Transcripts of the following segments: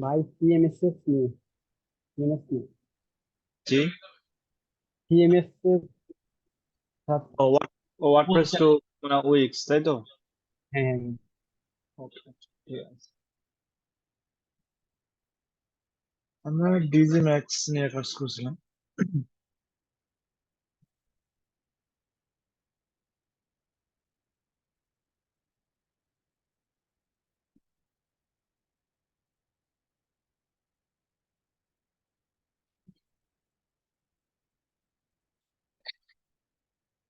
ভাই সিএমএস নিয়ে সিএমএস নিয়ে জি। সিএমএস ও ওয়ার্ডপ্রেস টু মানে উইক্স, তাই তো? হ্যাঁ। ওকে, ঠিক আছে। আমরা ডিজি ম্যাক্স নিয়ে কাজ করছিলাম।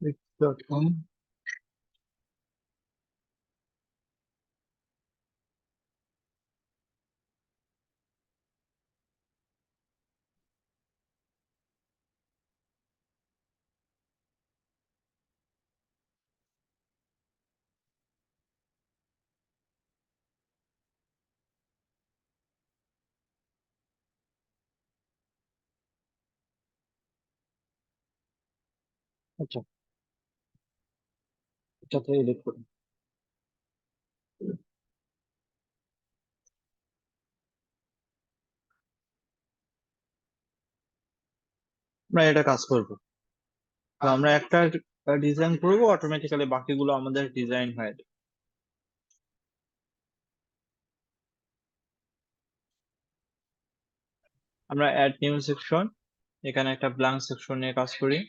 wix.com। আচ্ছা, এটাতে এডিট করি। আমরা এটা কাজ করব। তো আমরা একটা ডিজাইন করব, অটোমেটিক্যালি বাকিগুলো আমাদের ডিজাইন হয়ে যাবে। আমরা অ্যাড নিউ সেকশন, এখানে একটা ব্ল্যাঙ্ক সেকশন নিয়ে কাজ করি।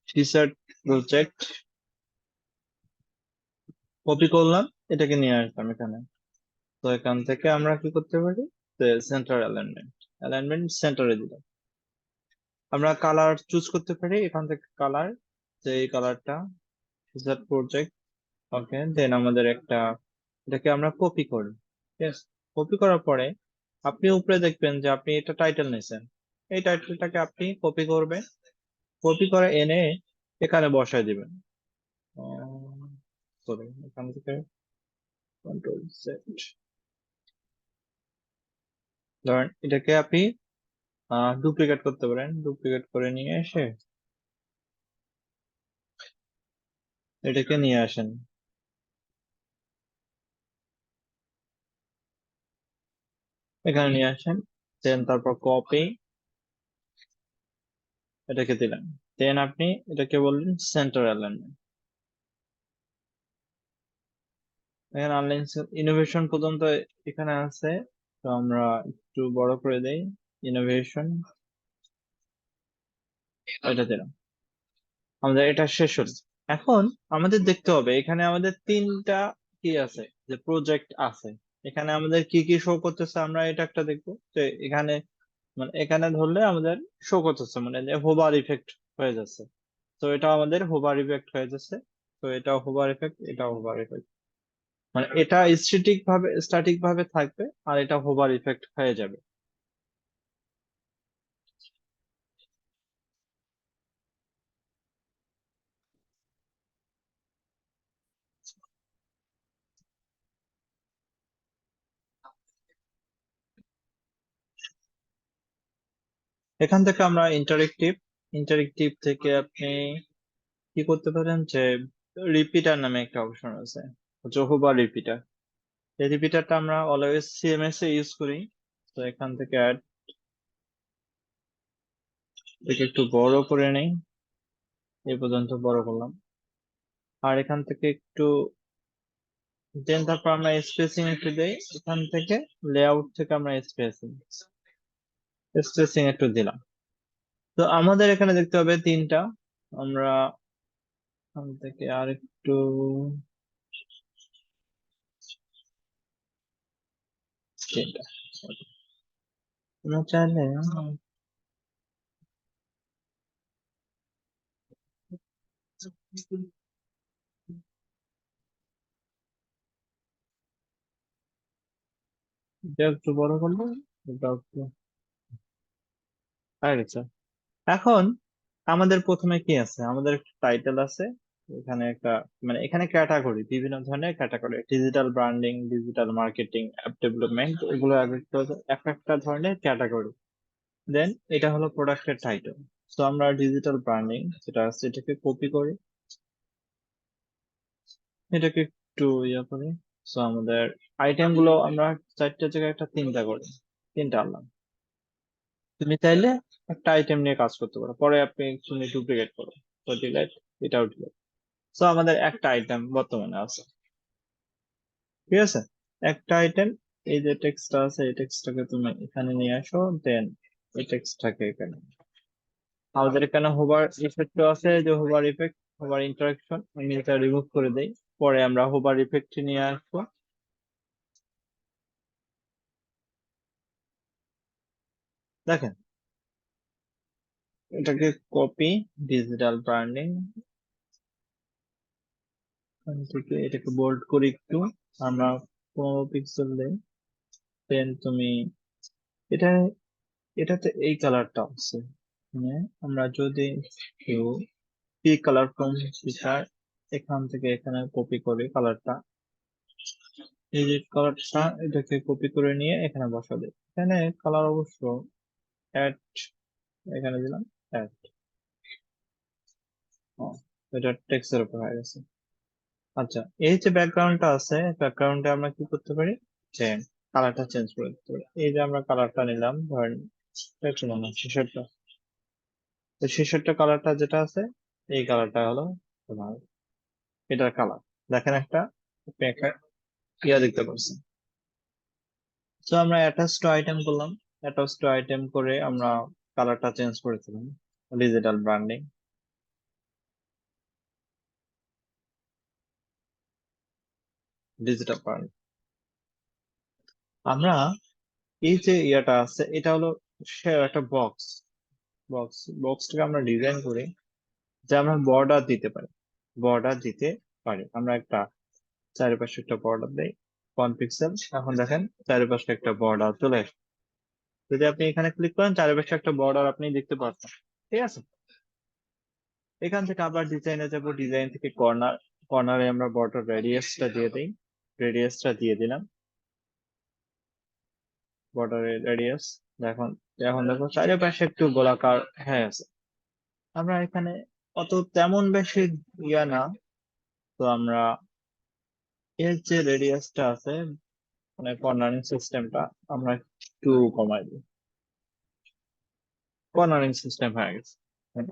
টি শার্ট প্রজেক্ট কপি করলাম, এটাকে নিয়ে আসলাম এখানে। তো এখান থেকে আমরা কি করতে পারি, সেন্টার অ্যালাইনমেন্ট, অ্যালাইনমেন্ট সেন্টারে দিলাম। আমরা কালার চুজ করতে পারি এখান থেকে, কালার, যে এই কালারটা টি শার্ট প্রজেক্ট। ওকে, দেন আমাদের একটা, এটাকে আমরা কপি করি। ইয়েস, কপি করার পরে আপনি উপরে দেখবেন যে আপনি এটা টাইটেল নিয়েছেন। এই টাইটেলটাকে আপনি কপি করবেন, কপি করে এনে এখানে বসায় দিবেন। সরি, এখান থেকে কন্ট্রোল সেট। ধরেন এটাকে আপনি ডুপ্লিকেট করতে পারেন, ডুপ্লিকেট করে নিয়ে এসে এটাকে নিয়ে আসেন এখানে নিয়ে আসেন। দেন তারপর কপি, এটাকে দিলেন। দেন আপনি এটাকে বললেন সেন্টার অ্যালাইনমেন্ট। এখানে অনলাইন ইনোভেশন পর্যন্ত এখানে আছে। তো আমরা একটু বড় করে দেই, ইনোভেশন, এটা দিলাম। আমাদের এটা শেষ হলো। এখন আমাদের দেখতে হবে এখানে আমাদের তিনটা কি আছে, যে প্রজেক্ট আছে। এখানে আমাদের কি কি শো করতেছে, আমরা এটা একটা দেখবো যে এখানে, মানে এখানে ধরলে আমাদের শো করতেছে, মানে হোভার ইফেক্ট হয়ে যাচ্ছে। তো এটা আমাদের হোভার ইফেক্ট হয়ে যাচ্ছে। তো এটা হোভার ইফেক্ট, এটা হোভার ইফেক্ট, মানে এটা স্ট্যাটিক ভাবে থাকবে, আর এটা হোভার ইফেক্ট হয়ে যাবে। এখান থেকে আমরা ইন্টারেক্টিভ, ইন্টারেক্টিভ থেকে আপনি কি করতে পারেন, যে রিপিটার নামে একটা অপশন আছে, হোভার রিপিটার। এই রিপিটারটা আমরা অলওয়েজ সিএমএস এ ইউজ করি। তো এখান থেকে অ্যাড, থেকে একটু বড় করে নেই, এই পর্যন্ত বড় করলাম। আর এখান থেকে একটু, দেন তারপর আমরা স্পেসিং একটু দেই এখান থেকে, লেআউট থেকে আমরা স্পেসিং, স্পেসিং একটু দিলাম। তো আমাদের এখানে দেখতে হবে তিনটা। আমরা এখান থেকে আর একটু, তিনটা আমরা চাইলে এটা একটু বড় করবো, এটা একটু হয়ে গেছে। এখন আমাদের প্রথমে কি আছে, আমাদের একটা টাইটেল আছে। এখানে একটা, মানে এখানে ক্যাটাগরি, বিভিন্ন ধরনের category, digital branding, digital marketing, app development, এগুলো এক একটা ধরনের ক্যাটাগরি। দেন এটা হলো প্রোডাক্টের টাইটেল। তো আমরা ডিজিটাল ব্র্যান্ডিং যেটা আছে এটাকে কপি করি, এটাকে একটু ইয়ে করি, সো আমাদের আইটেম গুলো আমরা 4টা জায়গায় একটা 3টা করি, 3টা আনলাম। তুমি চাইলে একটা আইটেম নিয়ে কাজ করতে পারো, পরে তুমি ডুপ্লিকেট করো, তো ডিলেট, এটাও ডিলেট। সো আমাদের একটা আইটেম বর্তমানে আছে, ঠিক আছে। একটা আইটেম, এই যে টেক্সটটা আছে এই টেক্সটটাকে তুমি এখানে নিয়ে আসো, দেন এই টেক্সটটাকে এখানে। আমাদের এখানে হোভার ইফেক্ট আছে, যে হোভার ইফেক্ট, হোভার ইন্টারাকশন, আমি এটা রিমুভ করে দেই, পরে আমরা হোভার ইফেক্ট নিয়ে আসবো। দেখেন, এটাকে কপি, ডিজিটাল ব্র্যান্ডিং থেকে এটাকে বোল্ড করি একটু, আমরা 15 পিক্সেল দেই, দেন তুমি এটা, এটাতে এই কালারটা আছে, মানে আমরা যদি কেউ পি কালার ফ্রম ফিচার, এখান থেকে এখানে কপি করে কালারটা, এই যে কালারটা, এটাকে কপি করে নিয়ে এখানে বসাবে। এখানে কালার অবশ্য অ্যাড, এখানে দিলাম অ্যাড, এটা টেক্সটের উপর হয়ে গেছে। আচ্ছা, এই যে ব্যাকগ্রাউন্ডটা আছে, ব্যাকগ্রাউন্ডে আমরা কি করতে পারি, যে কালারটা চেঞ্জ করে দিতে পারি। এই যে আমরা কালারটা নিলাম, ধরেন শেষেরটা, তো শেষেরটা কালারটা যেটা আছে, এই কালারটা হলো তোমার এটার কালার। দেখেন একটা, আপনি একটা ইয়া দেখতে পাচ্ছেন। তো আমরা অ্যাটাচ টু আইটেম করলাম, অ্যাটাচ টু আইটেম করে আমরা কালারটা চেঞ্জ করেছিলাম, ডিজিটাল ব্র্যান্ডিং, ডিজিটাল ব্র্যান্ডিং। আমরা এই যে ইয়াটা আছে, এটা হলো সে একটা বক্স, বক্সটাকে আমরা ডিজাইন করি যে আমরা বর্ডার দিতে পারি, বর্ডার দিতে পারি আমরা একটা, চারিপাশে একটা বর্ডার দেই 1 পিক্সেল। এখন দেখেন চারিপাশে একটা বর্ডার চলে আসে, যদি আপনি এখানে ক্লিক করেন চারিপাশে একটা বর্ডার আপনি দেখতে পাচ্ছেন, ঠিক আছে। এখান থেকে আবার ডিজাইনে যাব, ডিজাইন থেকে কর্নার, কর্নারে আমরা বর্ডার রেডিয়াসটা দিয়ে দিই, রেডিয়াসটা দিয়ে দিলাম, বর্ডারের রেডিয়াস। এখন, এখন দেখো চারিপাশে একটু গোলাকার হয়ে আছে। আমরা এখানে অত তেমন বেশি ইয়া না, তো আমরা এর যে রেডিয়াসটা আছে, মানে কর্নারিং সিস্টেমটা আমরা একটু কমাই দিই, কর্নারিং সিস্টেম হয়ে গেছে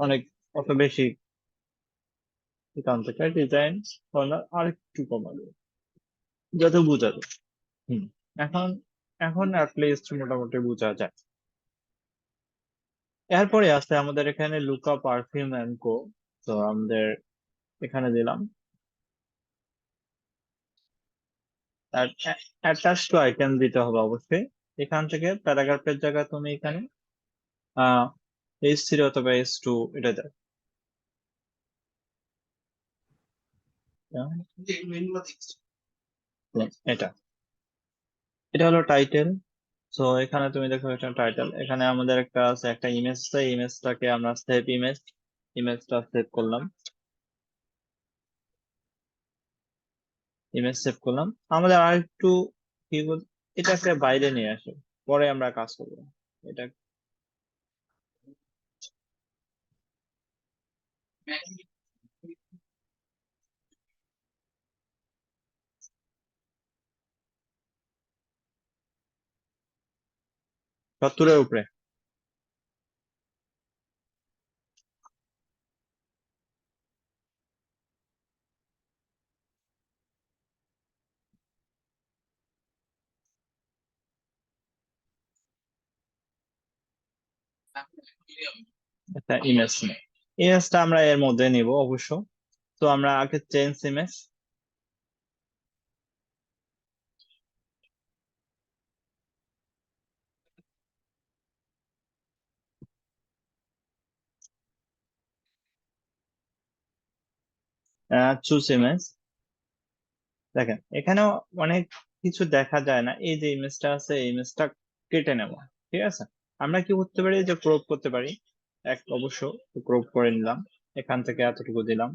অনেক, অত বেশি, এখান থেকে ডিজাইন কর্নার আর একটু কমাই দিই যাতে বোঝা যায়। হুম, এখন, এখন অ্যাটলিস্ট মোটামুটি বোঝা যায়। এরপরে আছে আমাদের এখানে লুকা পারফিউম এন্ড কো, তো আমাদের এখানে দিলাম, আর অ্যাটাচ টু আইটেম দিতে হবে অবশ্যই। এখান থেকে প্যারাগ্রাফের জায়গায় তুমি এখানে H3 অথবা H2 এটা দেয়, এটা, এটা হলো টাইটেল। সো এখানে তুমি দেখো এটা টাইটেল, এখানে আমাদের একটা আছে একটা ইমেজ, ইমেজটাকে আমরা সেভ ইমেজ, ইমেজটা সেভ করলাম, ইমেজ সেভ করলাম। আমাদের আর একটু কি এটাকে বাইরে নিয়ে আসে, পরে আমরা কাজ করবো এটা। সত্তরের উপরে, একটা ইমেজ নেই, ইমেজটা আমরা এর মধ্যে নিব অবশ্য। তো আমরা আগে চেঞ্জ ইমেজ, চুজ ইমেজ। দেখেন এখানেও অনেক কিছু দেখা যায় না, এই যে ইমেজটা আছে এই ইমেজটা কেটে নেব, ঠিক আছে। আমরা কি করতে পারি, যে ক্রপ করতে পারি, এক অবশ্য ক্রপ করে নিলাম, এখান থেকে এতটুকু দিলাম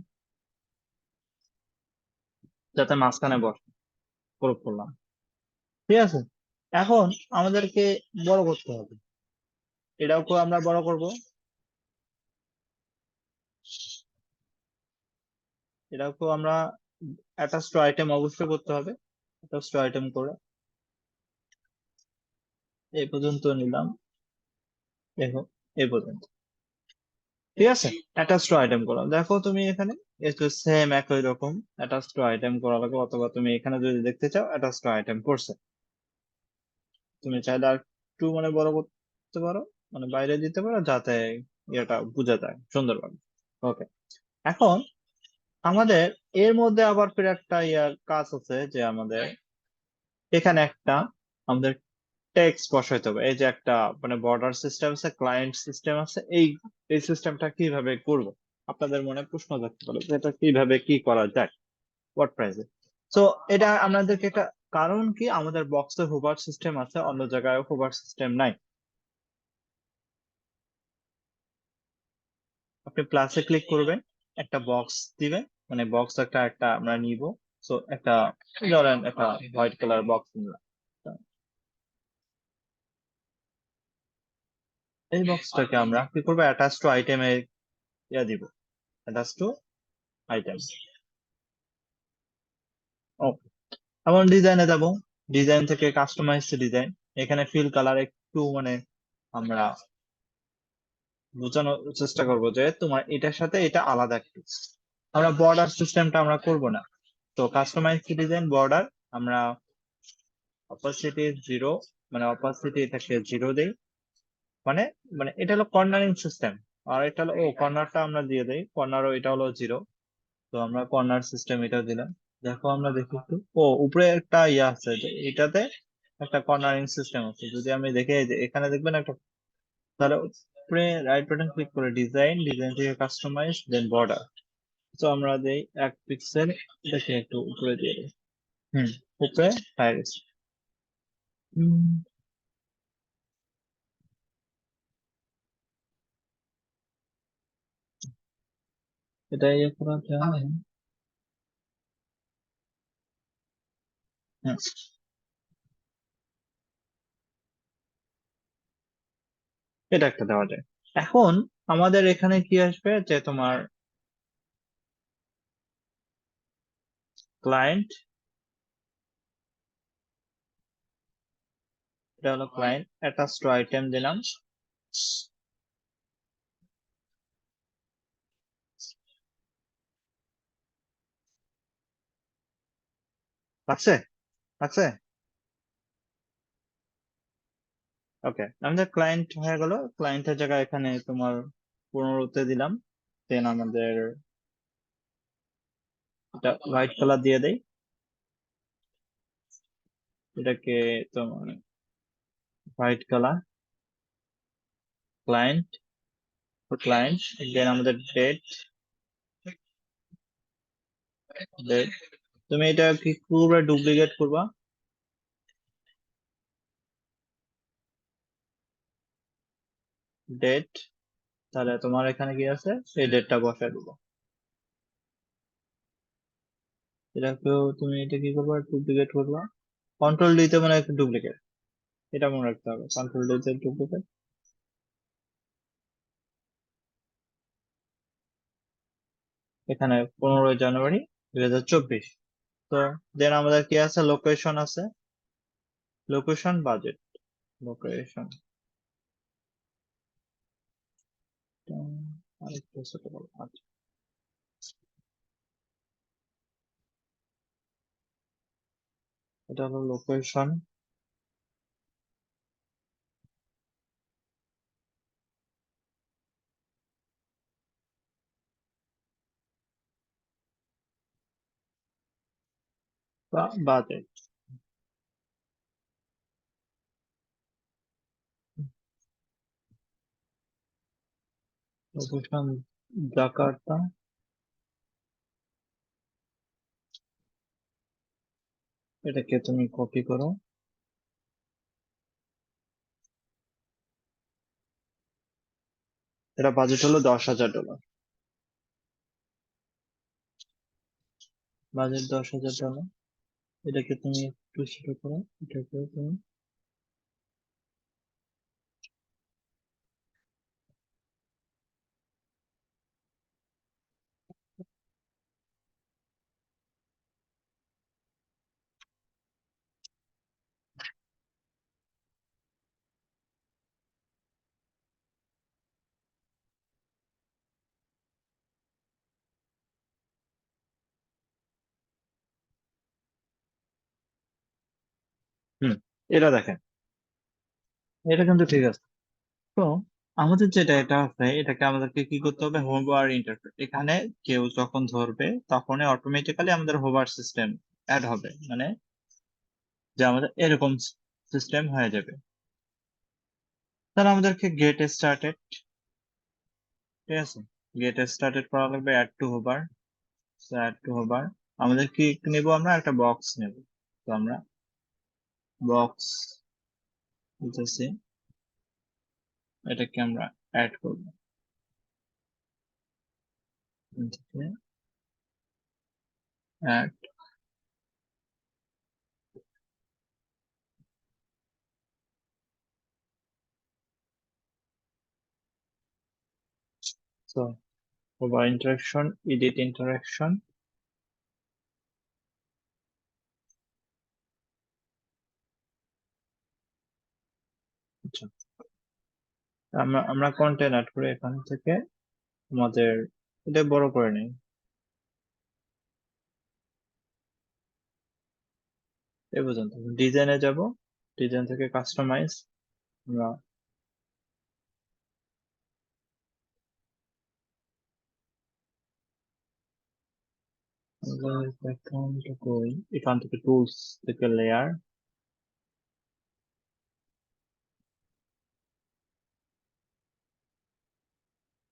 যাতে মাঝখানে বসে, ক্রপ করলাম, ঠিক আছে। এখন আমাদেরকে বড় করতে হবে, এটাও আমরা বড় করব, এটাও আমরা অ্যাটাচ টু আইটেম অবশ্যই করতে হবে। অ্যাটাচ টু আইটেম করে এই পর্যন্ত নিলাম, দেখো এই পর্যন্ত। ঠিক আছে, অ্যাটাচ টু আইটেম করা, দেখো তুমি এখানে একটু সেম একই রকম অ্যাটাচ টু আইটেম করা লাগবে, অথবা তুমি এখানে যদি দেখতে চাও অ্যাটাচ টু আইটেম করছে, তুমি চাইলে আর একটু মানে বড় করতে পারো, মানে বাইরে দিতে পারো, যাতে এটা বোঝা যায় সুন্দরভাবে। ওকে, এখন আমাদের এর মধ্যে আবার ফির একটা ইয়ার কাজ আছে, যে আমাদের এখানে একটা আমাদের টেক্সট বসাইতে হবে। এই যে একটা মানে বর্ডার সিস্টেম আছে, ক্লায়েন্ট সিস্টেম আছে, এই এই সিস্টেমটা কিভাবে করব, আপনাদের মনে প্রশ্ন থাকতে পারে যে এটা কিভাবে কি করা যায় ওয়ার্ডপ্রেসে। তো এটা আপনাদেরকে একটা, কারণ কি আমাদের বক্সে হোভার সিস্টেম আছে, অন্য জায়গায় হোভার সিস্টেম নাই। আপনি প্লাসে ক্লিক করবেন, একটা বক্স দিবেন, মানে বক্স একটা একটা আমরা নিব। তো একটা, ধরেন একটা হোয়াইট কালার বক্স নিলাম। এই বক্সটাকে আমরা কি করবো, অ্যাটাচ টু আইটেমে ইয়া দিব, অ্যাটাচ টু আইটেম। ওকে, এখন ডিজাইনে যাব, ডিজাইন থেকে কাস্টমাইজ ডিজাইন, এখানে ফিল কালার একটু মানে আমরা বোঝানোর চেষ্টা করব যে তোমার এটার সাথে এটা আলাদা একটু। আমরা বর্ডার সিস্টেমটা আমরা করব না। তো কাস্টমাইজ ডিজাইন বর্ডার, আমরা অপাসিটি জিরো, মানে অপাসিটি এটাকে জিরো দেই, মানে মানে এটা হলো কর্নারিং সিস্টেম, আর এটা হলো ও কর্নারটা আমরা দিয়ে দেই, কর্নারও এটা হলো জিরো। তো আমরা কর্নার সিস্টেম এটা দিলাম। দেখো আমরা দেখি একটু, ও উপরে একটা ইয়ে আছে, যে এটাতে একটা কর্নারিং সিস্টেম আছে, যদি আমি দেখি এই যে এখানে দেখবেন একটা, তাহলে উপরে রাইট বাটন ক্লিক করে ডিজাইন, ডিজাইন থেকে কাস্টমাইজ দেন বর্ডার। তো আমরা দেই 1 পিক্সেল, এটাকে একটু উপরে দিয়ে দিই। হুম, উপরে হয়ে গেছে। হুম, এটা ইয়ে করা যায়। হ্যাঁ, এটা একটা দেওয়া যায়। এখন আমাদের এখানে কি আসবে, যে তোমার ক্লায়েন্ট, এটা হলো ক্লায়েন্ট, অ্যাটাচ টু আইটেম দিলাম। লাগছে, লাগছে। ওকে, আমাদের ক্লায়েন্ট হয়ে গেল, ক্লায়েন্টের জায়গায় এখানে তোমার 15তে দিলাম। দেন আমাদের এটা হোয়াইট কালার দিয়ে দেই, এটাকে তোমার হোয়াইট কালার, ক্লায়েন্ট, ক্লায়েন্ট, দেন আমাদের ডেট, ডেট। তুমি এটা কি করবে, ডুপ্লিকেট করবা, ডেট, তাহলে তোমার এখানে কি আছে, সেই ডেটটা বসায় দিবো। এটাকেও তুমি এটা কি করবা, ডুপ্লিকেট করবা, কন্ট্রোল দিতে মানে একটা ডুপ্লিকেট, এটা মনে রাখতে হবে, কন্ট্রোল দিতে ডুপ্লিকেট। এখানে 15 জানুয়ারি 2024। তো দেন আমাদের কি আছে, লোকেশন আছে, লোকেশন বাজেট, লোকেশন আরেকটু ছোট করো, আচ্ছা, এটা হলো লোকেশন বা বাজেট, লোকেশন জাকার্তা, এটাকে তুমি কপি করো, এটা বাজেট হলো $10,000, বাজেট $10,000। এটাকে তুমি একটু ছোট করো, এটাকে তুমি এটা দেখেন, এটা কিন্তু ঠিক আছে। তো আমাদের যেটা এটা আছে, এটাকে আমাদেরকে কি করতে হবে, হোভার ইন্টারফেস। এখানে কেউ যখন ধরবে তখনই অটোমেটিক্যালি আমাদের হোভার সিস্টেম অ্যাড হবে, মানে যে আমাদের এরকম সিস্টেম হয়ে যাবে। তাহলে আমাদেরকে গেট স্টার্টেড, ঠিক আছে, গেট স্টার্টেড করা লাগবে, add to hover. Add to hover আমাদের কি নেব, আমরা একটা বক্স নেব। তো আমরা বক্স দিতেছি, এটাকে আমরা অ্যাড করব। Add, so hover interaction, edit interaction. আচ্ছা, আমরা আমরা কন্টেন্ট অ্যাড করে এখান থেকে আমাদের এটা বড় করে নিই, এই পর্যন্ত। ডিজাইনে যাব, ডিজাইন থেকে কাস্টমাইজ, আমরা ব্যাকগ্রাউন্ডটা কই, এখান থেকে টুলস থেকে লেয়ার,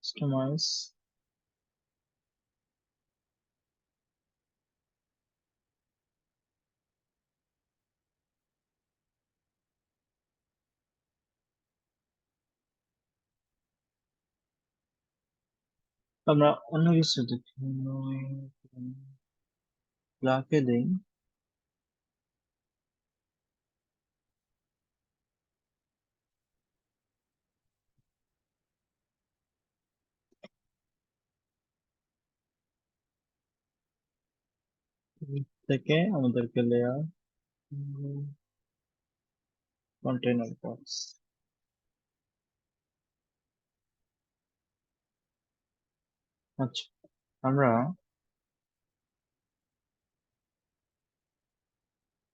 কাস্টমাইজ। আমরা অন্য কিছু দেখি, যাকে দিই থেকে আমাদেরকে লেয়ার, কন্টেইনার বক্স। আচ্ছা, আমরা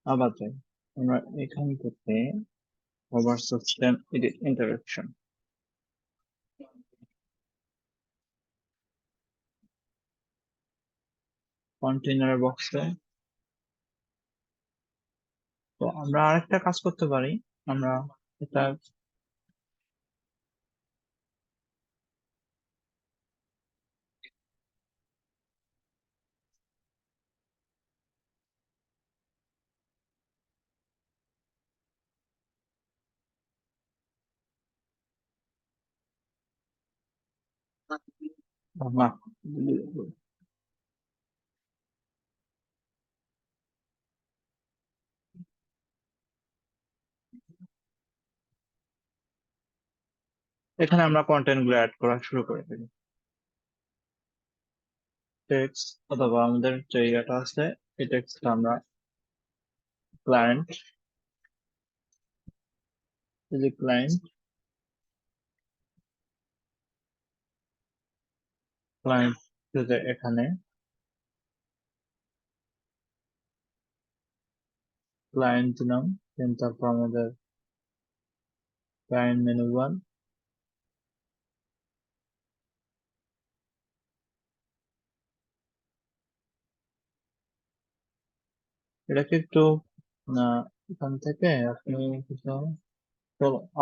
আবার যাই, আমরা এখান থেকে over system edit interaction, container বক্সে। তো আমরা আরেকটা কাজ করতে পারি, আমরা এটা না, এখানে আমরা কন্টেন্ট গুলো অ্যাড করা শুরু করে দিই, টেক্সট অথবা আমাদের যে ইয়েটা আছে, এই টেক্সটটা আমরা ক্লায়েন্ট, এই যে ক্লায়েন্ট, ক্লায়েন্ট এখানে ক্লায়েন্ট নাম, দেন তারপর আমাদের ক্লায়েন্ট মেনু ওয়ান। এটাকে একটু না, এখান থেকে আপনি কিছু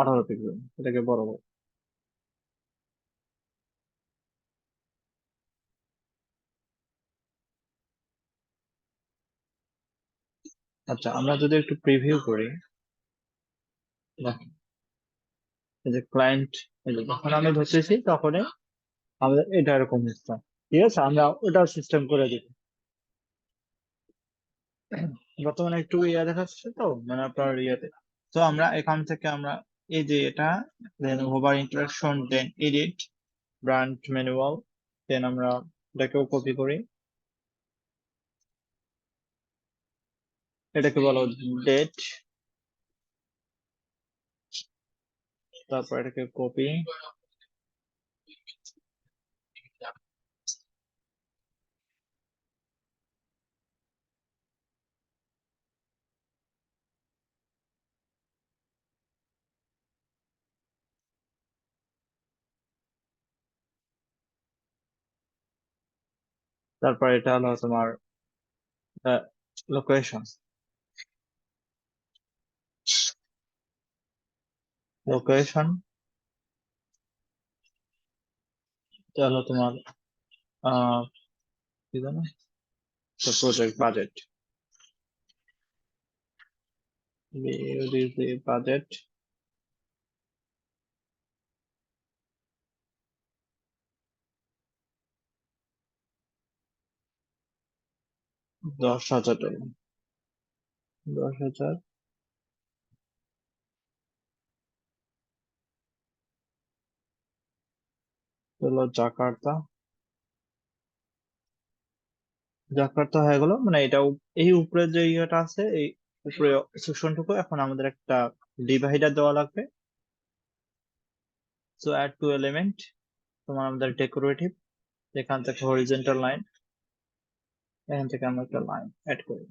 18 পিক্সেল, এটাকে বড় করো। আচ্ছা, আমরা যদি একটু প্রিভিউ করি, দেখেন এই যে ক্লায়েন্ট, এই যে যখন আমি ধরতেছি তখনই আমাদের এটা এরকম হচ্ছে, ঠিক আছে, আমরা ওটাও সিস্টেম করে দিই। বর্তমানে একটু ইয়ে দেখাচ্ছে তো, মানে আপনার ইয়েতে। তো আমরা এখান থেকে আমরা এই যে এটা, দেন হোভার ইন্টারাকশন, দেন এডিট, ব্র্যান্ড ম্যানুয়াল, দেন আমরা এটাকেও কপি করি, এটাকে বলো ডেট, তারপর এটাকে কপি, তারপর এটা হলো তোমার লোকেশন। লোকেশন এটা হলো তোমার আহ কি জানো, প্রজেক্ট বাজেট। বাজেট 10,000 টাকা। 10,000 হলো জাকার্তা। জাকার্তা হয়ে গেল, মানে এটা এই উপরে যে ইয়েটা আছে, এই উপরে সেকশনটুকু এখন আমাদের একটা ডিভাইডার দেওয়া লাগবে। সো অ্যাড টু এলিমেন্ট, তোমার আমাদের ডেকোরেটিভ, এখান থেকে হরিজন্টাল লাইন, এখান থেকে আমরা একটা লাইন অ্যাড করি।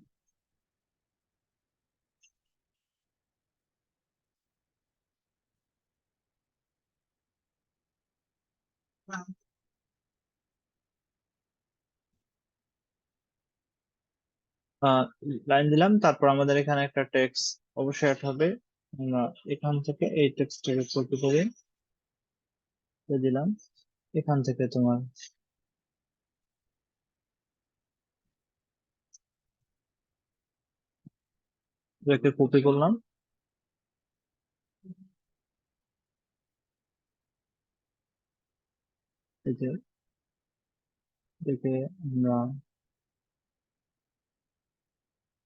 লাইন দিলাম, তারপর আমাদের এখানে একটা টেক্সট অবশ্যই অ্যাড হবে। আমরা এখান থেকে এই টেক্সটটাকে কপি করে দিলাম। এখান থেকে তোমার এটাকে কপি করলাম, এই যে এটাকে আমরা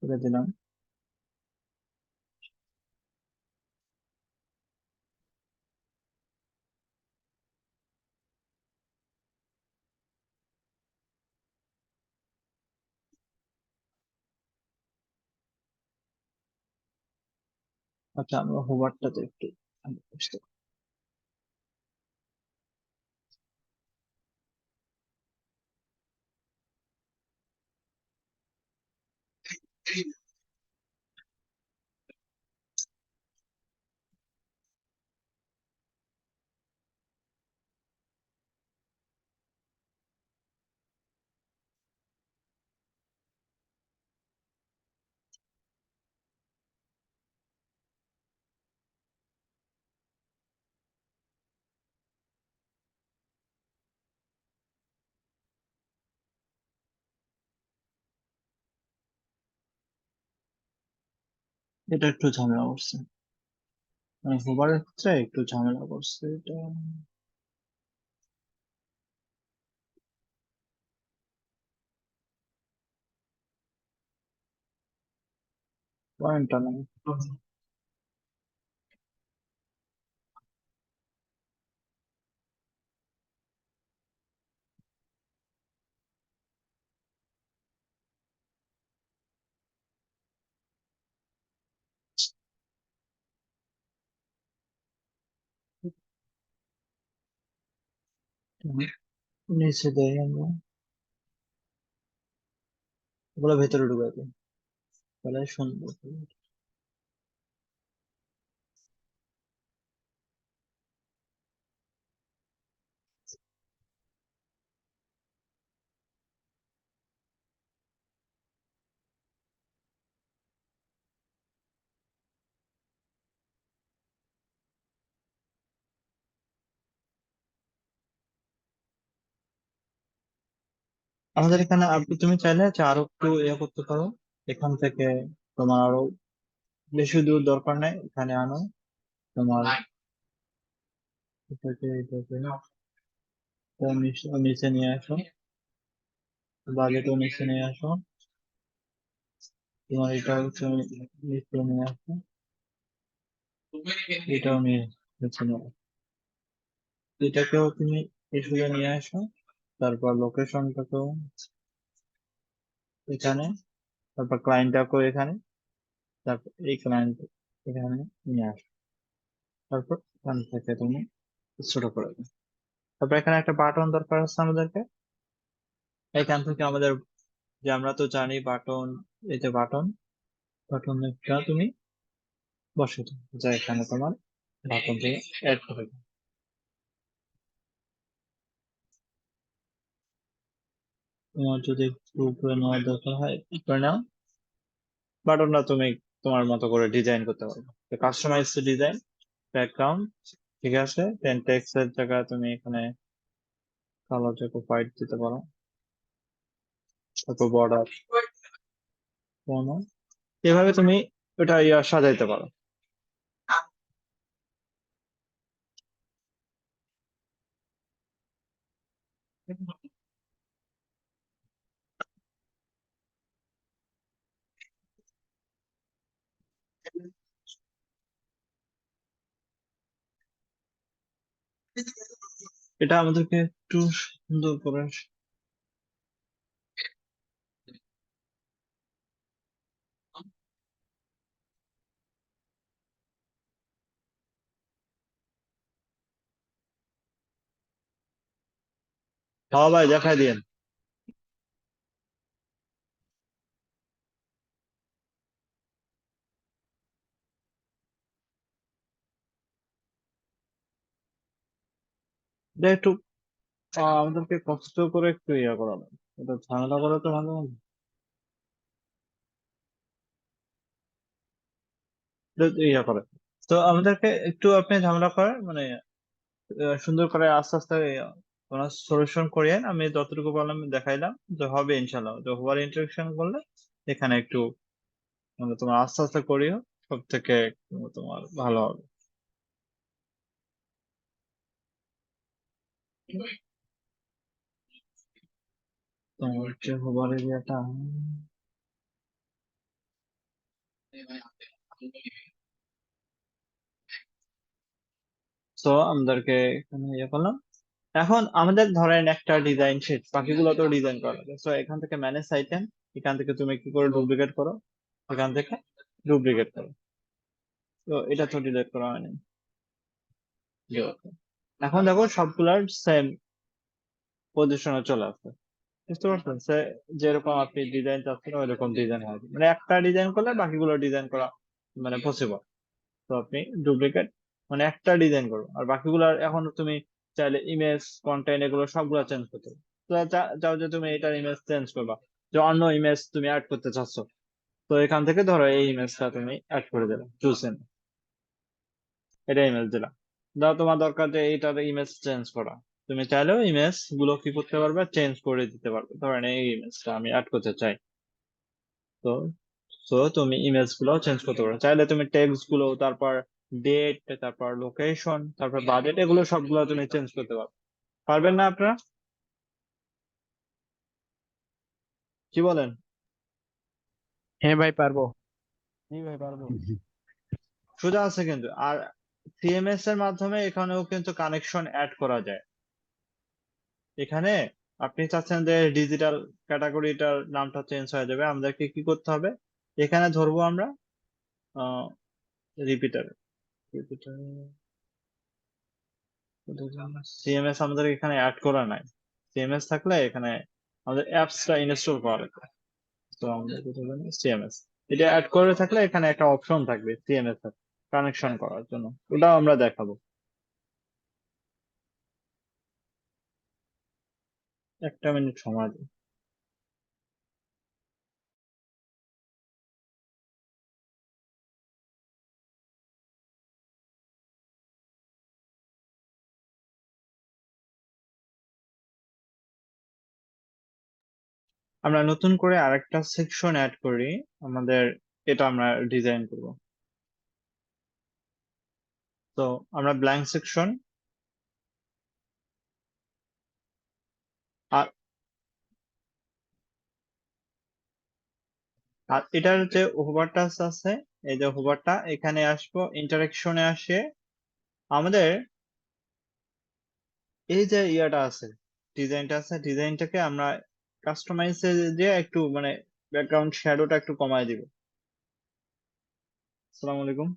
করে দিলাম। আচ্ছা, আমরা হোভারটাতে একটু এটা একটু ঝামেলা করছে, মানে হোভারের ক্ষেত্রে একটু ঝামেলা করছে এটা। পয়েন্টটা নাই। নিচে দেয় আমরা, ওগুলো ভেতরে ঢুকাই দিই, তাহলে সুন্দর। আমাদের এখানে তুমি চাইলে হচ্ছে আরো একটু ইয়ে করতে পারো। এখান থেকে তোমার আরো বেশি দূর দরকার নেই, এখানে আনো তোমার এটাকে নিচে নিয়ে আসো, বাজেটও নিচে নিয়ে আসো, তোমার এটা হচ্ছে নিচে নিয়ে আসো, এটাও নিচে নিয়ে আসো, এটাকেও তুমি এই সুযোগ নিয়ে আসো। তারপর লোকেশনটাকেও এখানে, তারপর ক্লায়েন্টটাকেও এখানে, তারপর এই ক্লায়েন্ট এখানে নিয়ে আসো। তারপর এখান থেকে তুমি ছোট করে দাও। তারপর এখানে একটা বাটন দরকার আছে আমাদেরকে। এখান থেকে আমাদের, যে আমরা তো জানি বাটন, এই যে বাটন, বাটনটা তুমি বসে দাও, যা এখানে তোমার বাটন থেকে অ্যাড করে দাও। তোমার যদি একটু উপরে নেওয়ার দরকার হয় উপরে নাও, বাটনটা তুমি তোমার মতো করে ডিজাইন করতে পারবে। তো কাস্টমাইজ ডিজাইন ব্যাকগ্রাউন্ড, ঠিক আছে, দেন টেক্সট এর জায়গায় তুমি এখানে কালারটাকে হোয়াইট দিতে পারো, তারপর বর্ডার কোনো, এভাবে তুমি ওটা সাজাইতে পারো। এটা আমাদেরকে একটু সুন্দর করে, হ্যাঁ ভাই দেখাই দিন। এটা একটু আমাদেরকে কষ্ট করে একটু করা লাগে, এটা ঝামেলা করে তো ভালো হবে। এটা করে, তো আমাদেরকে একটু আপনি ঝামেলা করে মানে সুন্দর করে আস্তে আস্তে তোমার সলিউশন করিয়েন। আমি যতটুকু পারলাম দেখাইলাম, যে হবে ইনশাল্লাহ। তো হোভার ইন্টারেকশন করলে এখানে একটু মানে তোমার আস্তে আস্তে করিও, সব থেকে তোমার ভালো হবে। তোমার যে হোভার এরিয়াটা, তো আমাদেরকে এখানে করলাম। এখন আমাদের ধরেন একটা ডিজাইন শেট, বাকিগুলো তো ডিজাইন করা লাগে। তো এখান থেকে ম্যানেজ আইটেম, এখান থেকে তুমি কি করে ডুপ্লিকেট করো, এখান থেকে ডুপ্লিকেট করো। তো এটা তো ডিলিট করা হয়নি। এখন দেখো সবগুলার সেম পজিশনে চলে আসছে, বুঝতে পারছেন? যেরকম আপনি ডিজাইন চাচ্ছেন ওইরকম ডিজাইন হবে, মানে একটা ডিজাইন করলে বাকিগুলো ডিজাইন করা মানে পসিবল। তো আপনি ডুপ্লিকেট মানে একটা ডিজাইন করো, আর বাকিগুলো এখন তুমি চাইলে ইমেজ কন্টেন্ট এগুলো সবগুলো চেঞ্জ করতে পারো। তো চাও যে তুমি এটার ইমেজ চেঞ্জ করবা, যে অন্য ইমেজ তুমি অ্যাড করতে চাচ্ছ, তো এখান থেকে ধরো এই ইমেজটা তুমি অ্যাড করে দিলে, চুজেন এটা ইমেজ দিলাম। দাও তোমার দরকার যে এইটার ইমেজ চেঞ্জ করা, তুমি চাইলেও ইমেজ গুলো কি করতে পারবে, চেঞ্জ করে দিতে পারবে। ধরেন এই ইমেজটা আমি অ্যাড করতে চাই, তো তো তুমি ইমেজ গুলো চেঞ্জ করতে পারো। চাইলে তুমি টেক্সট গুলো, তারপর ডেট, তারপর লোকেশন, তারপর বাজেট, এগুলো সবগুলো তুমি চেঞ্জ করতে পারো। পারবেন না আপনারা? কি বলেন? হ্যাঁ ভাই পারবো। জি ভাই পারবো। সোজা আছে কিন্তু। আর সিএমএস এর মাধ্যমে এখানেও কিন্তু কানেকশন অ্যাড করা যায়। এখানে আপনি চাচ্ছেন যে ডিজিটাল ক্যাটাগরিটার নামটা চেঞ্জ হয়ে যাবে, আমাদেরকে কি করতে হবে, এখানে ধরবো আমরা রিপিটার, রিপিটার সিএমএস আমাদের এখানে অ্যাড করা নাই। সিএমএস থাকলে এখানে আমাদের অ্যাপসটা ইনস্টল করা লাগবে। তো আমাদের সিএমএস এটা অ্যাড করে থাকলে এখানে একটা অপশন থাকবে সিএমএস এর কানেকশন করার জন্য, ওটাও আমরা দেখাবো। একটা মিনিট সময় দিন। আমরা নতুন করে আরেকটা সেকশন অ্যাড করি আমাদের, এটা আমরা ডিজাইন করব। তো আমরা ব্ল্যাঙ্ক সেকশন, আর আর এটার যে হোভারটা আছে, এই যে হোভারটা এখানে আসবো, ইন্টারেকশনে আসে আমাদের এই যে ইয়াটা আছে, ডিজাইনটা আছে, ডিজাইনটাকে আমরা কাস্টমাইজে দিয়ে একটু মানে ব্যাকগ্রাউন্ড শ্যাডোটা একটু কমায় দিব। আসসালামু আলাইকুম।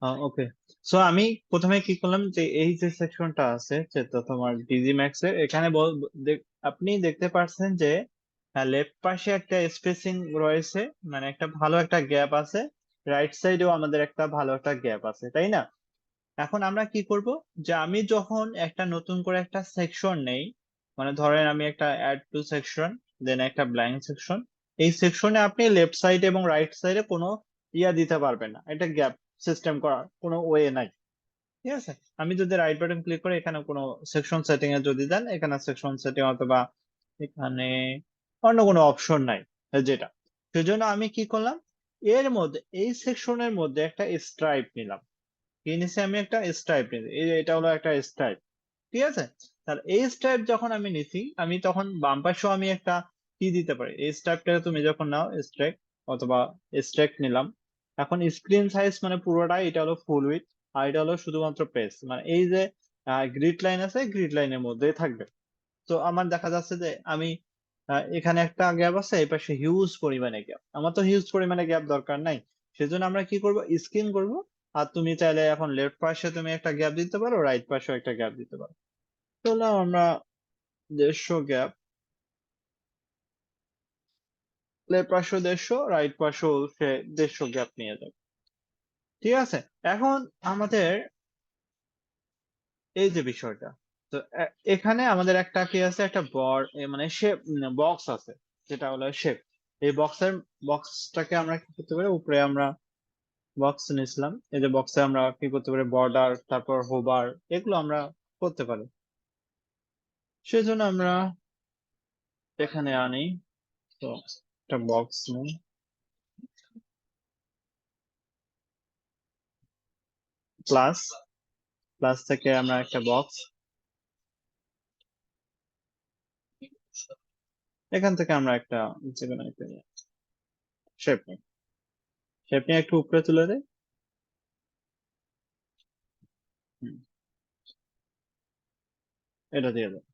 ওকে, সো আমি প্রথমে কি করলাম যে এই যে সেকশনটা আছে যেটা তোমার ডিজি ম্যাক্স এর এখানে আপনি দেখতে পাচ্ছেন যে লেফট পাশে একটা স্পেসিং রয়েছে, মানে একটা ভালো একটা গ্যাপ আছে, রাইট সাইডেও আমাদের একটা ভালো একটা গ্যাপ আছে, তাই না? এখন আমরা কি করব, যে আমি যখন একটা নতুন করে একটা সেকশন নেই, মানে ধরেন আমি একটা অ্যাড টু সেকশন, দেন একটা ব্ল্যাঙ্ক সেকশন, এই সেকশনে আপনি লেফট সাইড এবং রাইট সাইডে কোনো দিতে পারবেন না, এটা গ্যাপ সিস্টেম করার কোনো ওয়ে নাই। ঠিক আছে, আমি যদি রাইট বাটন ক্লিক করে এখানে কোনো সেকশন সেটিং এ যদি দেন, এখানে সেকশন সেটিং অথবা এখানে অন্য কোনো অপশন নাই যেটা, সেজন্য আমি কি করলাম, এর মধ্যে এই সেকশনের মধ্যে একটা স্ট্রাইপ নিলাম। কি নিচে আমি একটা স্ট্রাইপ নিয়েছি, এটা হলো একটা স্ট্রাইপ। ঠিক আছে, তাহলে এই স্ট্রাইপ যখন আমি নিছি, আমি তখন বাম পাশেও আমি একটা কি দিতে পারি, এই স্ট্রাইপটাকে তুমি যখন নাও স্ট্রাইক অথবা স্ট্রাইক নিলাম, এখন স্ক্রিন সাইজ মানে পুরোটাই এটা হলো ফুল উইথ, আর এটা হলো শুধুমাত্র পেজ, মানে এই যে গ্রিড লাইন আছে গ্রিড লাইনের মধ্যেই থাকবে। তো আমার দেখা যাচ্ছে যে আমি এখানে একটা গ্যাপ আছে, এই পাশে হিউজ পরিমাণে গ্যাপ, আমার তো হিউজ পরিমাণে গ্যাপ দরকার নাই, সেজন্য আমরা কি করব, স্ক্রিন করব। আর তুমি চাইলে এখন লেফট পাশে তুমি একটা গ্যাপ দিতে পারো, রাইট পাশেও একটা গ্যাপ দিতে পারো। তাহলে আমরা 150 গ্যাপ, লেফট পাশে 150, রাইট পাশেও সে 150 গ্যাপ নিয়ে যাবে। ঠিক আছে, এখন আমাদের এই যে বিষয়টা, তো এখানে আমাদের একটা কি আছে, একটা মানে শেপ বক্স আছে, যেটা হলো শেপ। এই বক্সটাকে আমরা কি করতে পারি, উপরে আমরা বক্স নিয়েছিলাম, এই যে বক্সে আমরা কি করতে পারি, বর্ডার তারপর হোভার এগুলো আমরা করতে পারি। সেজন্য আমরা এখানে আনি, তো একটা বক্স নিই, প্লাস প্লাস থেকে আমরা একটা বক্স, এখান থেকে আমরা একটা যে কোনো একটা শেপ নিই, শেপ নিয়ে একটু উপরে তুলে দেয়। এটা দিয়ে দেয়,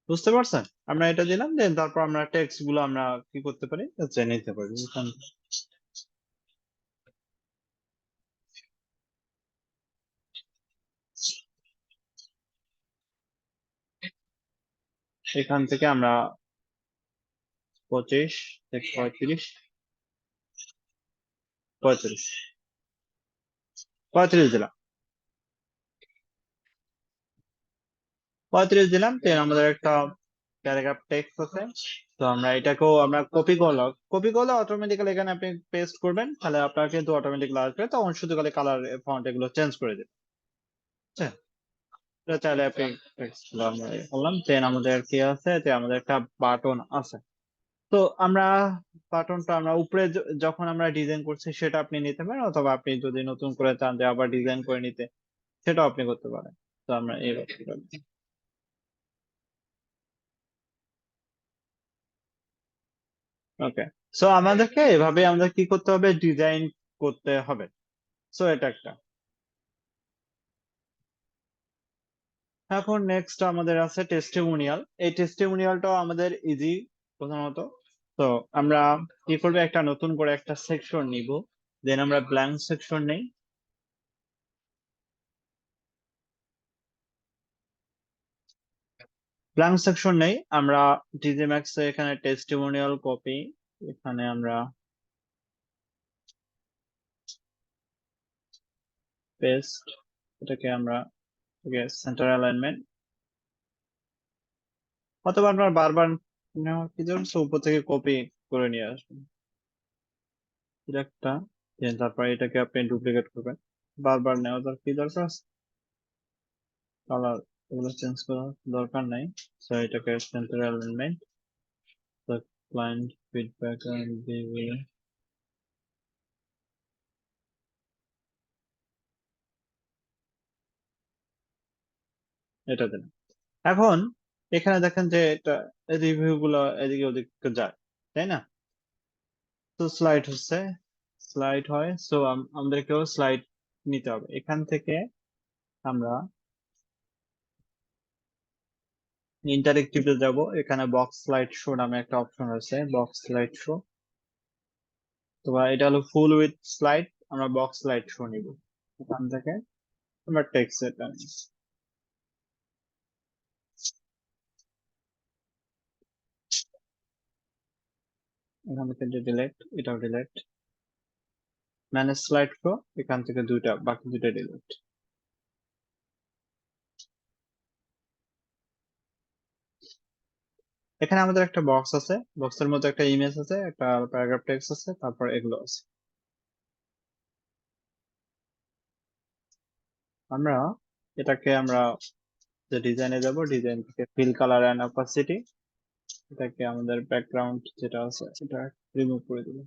বুঝতে পারছেন? আমরা এটা দিলাম, দেন তারপর আমরা টেক্সট গুলো আমরা কি করতে পারি, জেনে নিতে পারি এখান থেকে আমরা 25 থেকে 35, 35, 35 দিলাম, 35 দিলাম, দেন আমাদের একটা প্যারাগ্রাফ টেক্সট আছে। তো আমরা এটাকেও আমরা কপি করলে অটোমেটিক্যালি এখানে আপনি পেস্ট করবেন, তাহলে আপনার কিন্তু অটোমেটিক্যালি আসবে, তখন শুধু খালি কালার ফন্ট এগুলো চেঞ্জ করে দেবেন। বুঝছেন? এটা চাইলে আপনি টেক্সট গুলো আমরা করলাম, দেন আমাদের কি আছে, যে আমাদের একটা বাটন আছে। তো আমরা বাটনটা আমরা উপরে যখন আমরা ডিজাইন করছি সেটা আপনি নিতে পারেন, অথবা আপনি যদি নতুন করে চান যে আবার ডিজাইন করে নিতে, সেটাও আপনি করতে পারেন। তো আমরা এইভাবে করি। ওকে, সো আমাদেরকে এভাবে আমাদের কি করতে হবে, ডিজাইন করতে হবে। সো এটা একটা। এখন নেক্সট আমাদের আছে টেস্টিমোনিয়াল, এই টেস্টিমোনিয়ালটাও আমাদের ইজি প্রধানত। তো আমরা কি করবো, একটা নতুন করে একটা সেকশন নিব, দেন আমরা ব্ল্যাঙ্ক সেকশন নেই, ব্ল্যাঙ্ক সেকশন নেই আমরা ডিজি ম্যাক্স এখানে টেস্টিমোনিয়াল কপি, এখানে আমরা পেস্ট, এটাকে আমরা সেন্টার অ্যালাইনমেন্ট, অথবা আপনার বারবার নেওয়ার কি জন্য, so উপর থেকে কপি করে নিয়ে আসবেন, এটা একটা, then তারপর এটাকে আপনি ডুপ্লিকেট করবেন, বারবার নেওয়া কি দরকার আছে, কালার এগুলো চেঞ্জ করার দরকার নাই। তো এটাকে সেন্টার অ্যালাইনমেন্ট, তো ক্লায়েন্ট ফিডব্যাক এটা দেন। এখন এখানে দেখেন যে এটা রিভিউ গুলো এদিকে ওদিকে যায়, তাই না? তো স্লাইড হচ্ছে, স্লাইড হয়, সো আমাদেরকেও স্লাইড নিতে হবে, এখান থেকে আমরা ইন্টারেক্টিভে যাব, এখানে বক্স স্লাইড শো নামে একটা অপশন আছে, বক্স স্লাইড শো, তোমার এটা হলো ফুল উইথ স্লাইড, আমরা বক্স স্লাইড শো নিব। এখান থেকে আমরা টেক্সট এটা নিব। এখান থেকে ডিলেট, এটাও ডিলেট। ম্যানেজ স্লাইড শো, এখান থেকে দুইটা, বাকি দুইটা ডিলেট। এখানে আমাদের একটা বক্স আছে, বক্সের মধ্যে একটা ইমেজ আছে, একটা প্যারাগ্রাফ টেক্সট আছে, তারপর এগুলো আছে। আমরা আমরা যে ডিজাইনে যাব, ডিজাইন থেকে ফিল কালার এন্ড অপাসিটি, এটাকে আমাদের ব্যাকগ্রাউন্ড যেটা আছে সেটা রিমুভ করে দিব।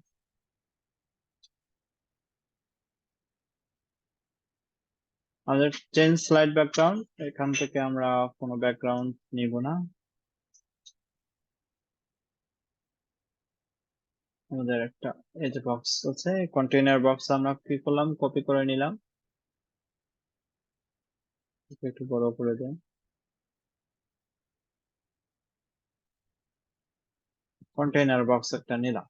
আমাদের চেঞ্জ স্লাইড ব্যাকগ্রাউন্ড, এখান থেকে আমরা কোনো ব্যাকগ্রাউন্ড নিব না। আমাদের একটা এই যে বক্স আছে, কন্টেইনার বক্স আমরা কি করলাম, কপি করে নিলাম। একটু বড় করে দেন। কন্টেইনার বক্স একটা নিলাম।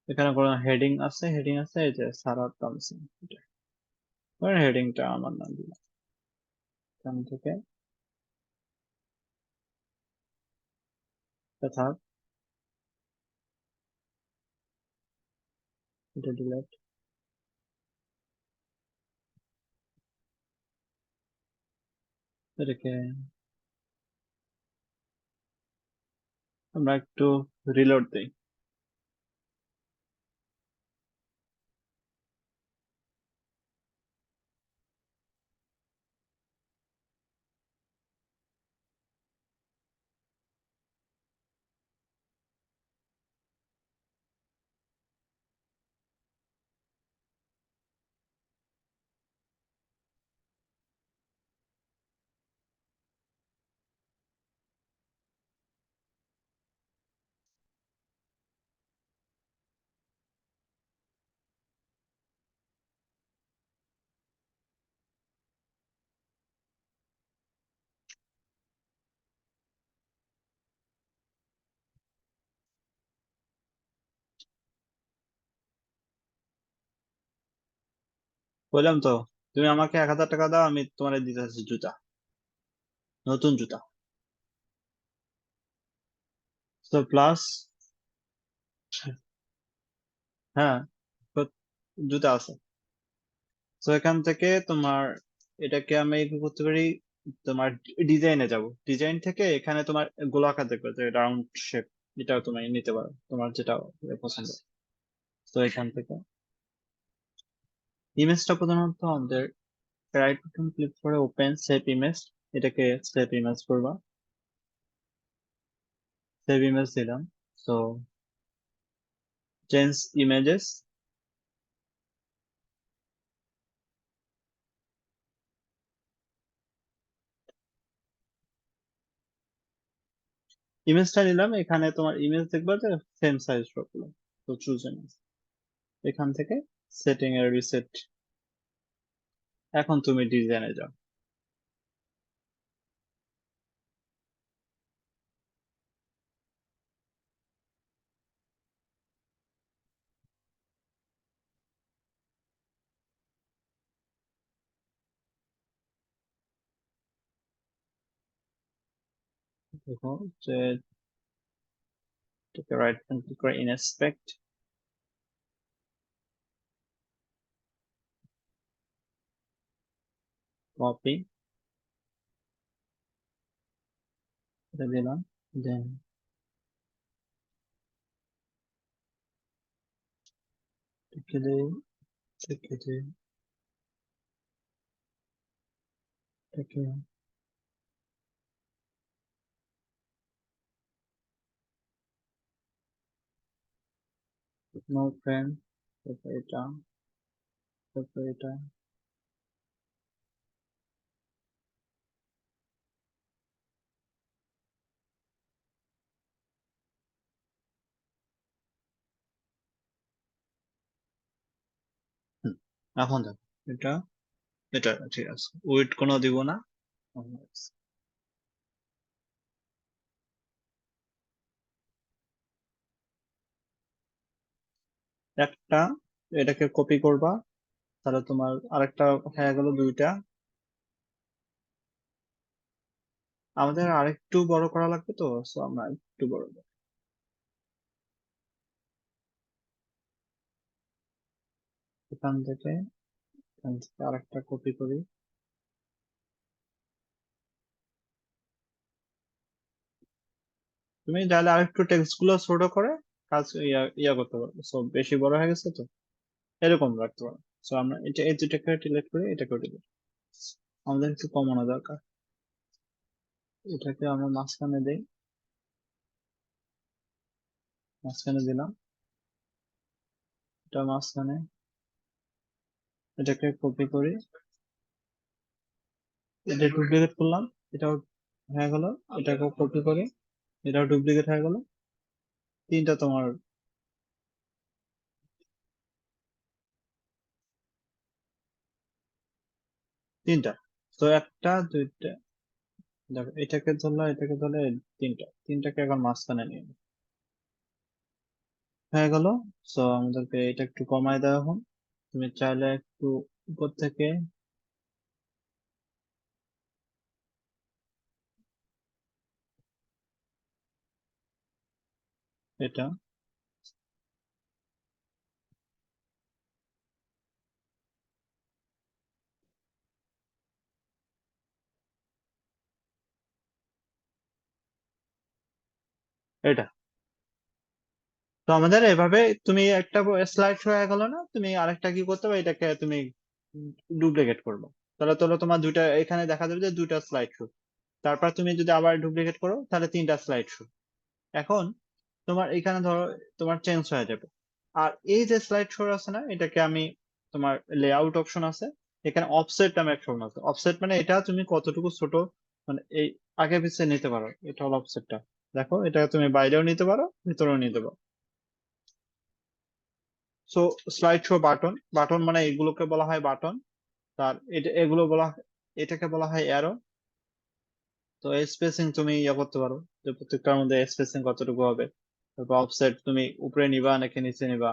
এখানে কোনো হেডিং আছে, হেডিং আছে এই যে সারাত কামসিং, হেডিংটা আমার নাম দিলাম। এখান থেকে থাক, এটা ডিলেট। এটাকে আমরা একটু রিলোড দিই। বললাম তো, তুমি আমাকে 1,000 টাকা দাও, আমি তোমার দিতেছি জুতা, নতুন জুতা। তো প্লাস, হ্যাঁ, তো জুতা আছে। তো এখান থেকে তোমার এটাকে আমি কি করতে পারি, তোমার ডিজাইনে যাব, ডিজাইন থেকে এখানে তোমার গোলাকার দেখবে যে রাউন্ড শেপ, এটাও তুমি নিতে পারো, তোমার যেটা পছন্দ। তো এখান থেকে ইমেজটা প্রধানত আমাদের রাইট বাটন ক্লিক করে ওপেন সেভ ইমেজ, এটাকে সেভ ইমেজ করবা। সেভ ইমেজ দিলাম। তো চেঞ্জ ইমেজেস, ইমেজটা নিলাম, এখানে তোমার ইমেজ দেখবা যে সেম সাইজ সবগুলো। তো চুজ ইমেজ, এখান থেকে সেটিং এর রিসেট। এখন তুমি ডিজাইনে যাও। দেখো যে এটাকে রাইট বাটন ক্লিক করে ইনস্পেক্ট, কপি, এটা দিলাম, দেন এটাকে দিই, এটাকে দিই, এটাকে নো ফ্রেন্ড, তারপর এটা, তারপর এটা। হুম, এখন দেখো এটা, এটা ঠিক আছে, ওয়েট কোনো দিব না। একটা, এটাকে কপি করবা, তাহলে তোমার আরেকটা হয়ে গেল দুইটা। আমাদের আরেকটু বড় করা লাগবে তো, সো আমরা একটু বড় করব। এখান থেকে আরেকটা কপি করি। তুমি চাইলে আরেকটু টেক্সট গুলো ছোট করে কাজ ইয়া করতে পারো, সো বেশি বড় হয়ে গেছে তো, এরকম রাখতে পারো। সো আমরা এটা এই দুটাকে ডিলিট করি, এটাকে ডিলিট, আমাদের একটু কমানো দরকার। এটাকে আমরা মাঝখানে দেই, মাঝখানে দিলাম, এটা মাঝখানে, এটাকে কপি করি, এটা ডুপ্লিকেট করলাম, এটাও হয়ে গেল, এটাকেও কপি করি, এটাও ডুপ্লিকেট হয়ে গেল। তিনটা তোমার, তিনটা, তো একটা দুইটা, দেখো এটাকে ধরলো, এটাকে ধরলে, তিনটাকে এখন মাঝখানে নিয়ে নিই। হয়ে গেল। সো আমাদেরকে এটা একটু কমায় দেওয়া এখন। তুমি চাইলে একটু উপর থেকে এটা, এটা, তো আমাদের এভাবে তুমি একটা স্লাইড শো হয়ে গেল না, তুমি আরেকটা কি করতে পারো, এটাকে তুমি ডুপ্লিকেট করবে, তাহলে তাহলে তোমার দুইটা এখানে দেখা যাবে যে দুইটা স্লাইড শো। তারপর তুমি যদি আবার ডুপ্লিকেট করো তাহলে তিনটা স্লাইড শো। এখন তোমার এখানে ধরো তোমার চেঞ্জ হয়ে যাবে। আর এই যে স্লাইড শো আছে না, এটাকে আমি, তোমার লেআউট অপশন আছে, এখানে অফসেট নামে একটা অপশন আছে। অফসেট মানে এটা তুমি কতটুকু ছোট, মানে এই আগে পিছিয়ে নিতে পারো, এটা হলো অফসেটটা। দেখো এটা তুমি বাইরেও নিতে পারো, ভিতরেও নিতে পারো। So slide show button, button মানে এগুলোকে বলা হয় বাটন। তার এটা এগুলো বলা, এটাকে বলা হয় অ্যারো। তো স্পেসিং তুমি ইয়ে করতে পারো, যে প্রত্যেকটার মধ্যে স্পেসিং কতটুকু হবে। তারপর অফসেট তুমি উপরে নিবা নাকি নিচে নিবা,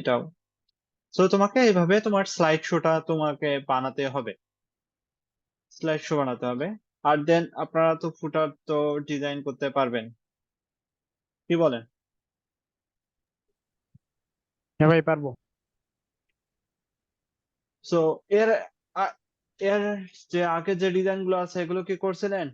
এটাও। তো তোমাকে এইভাবে তোমার স্লাইড শোটা তোমাকে বানাতে হবে, স্লাইড শো বানাতে হবে। আর দেন আপনারা তো ফুটার তো ডিজাইন করতে পারবেন, কি বলেন? হ্যাঁ ভাই পারবো। সো এর আ- এর যে আগে যে ডিজাইন গুলো আছে এগুলো কি করছিলেন?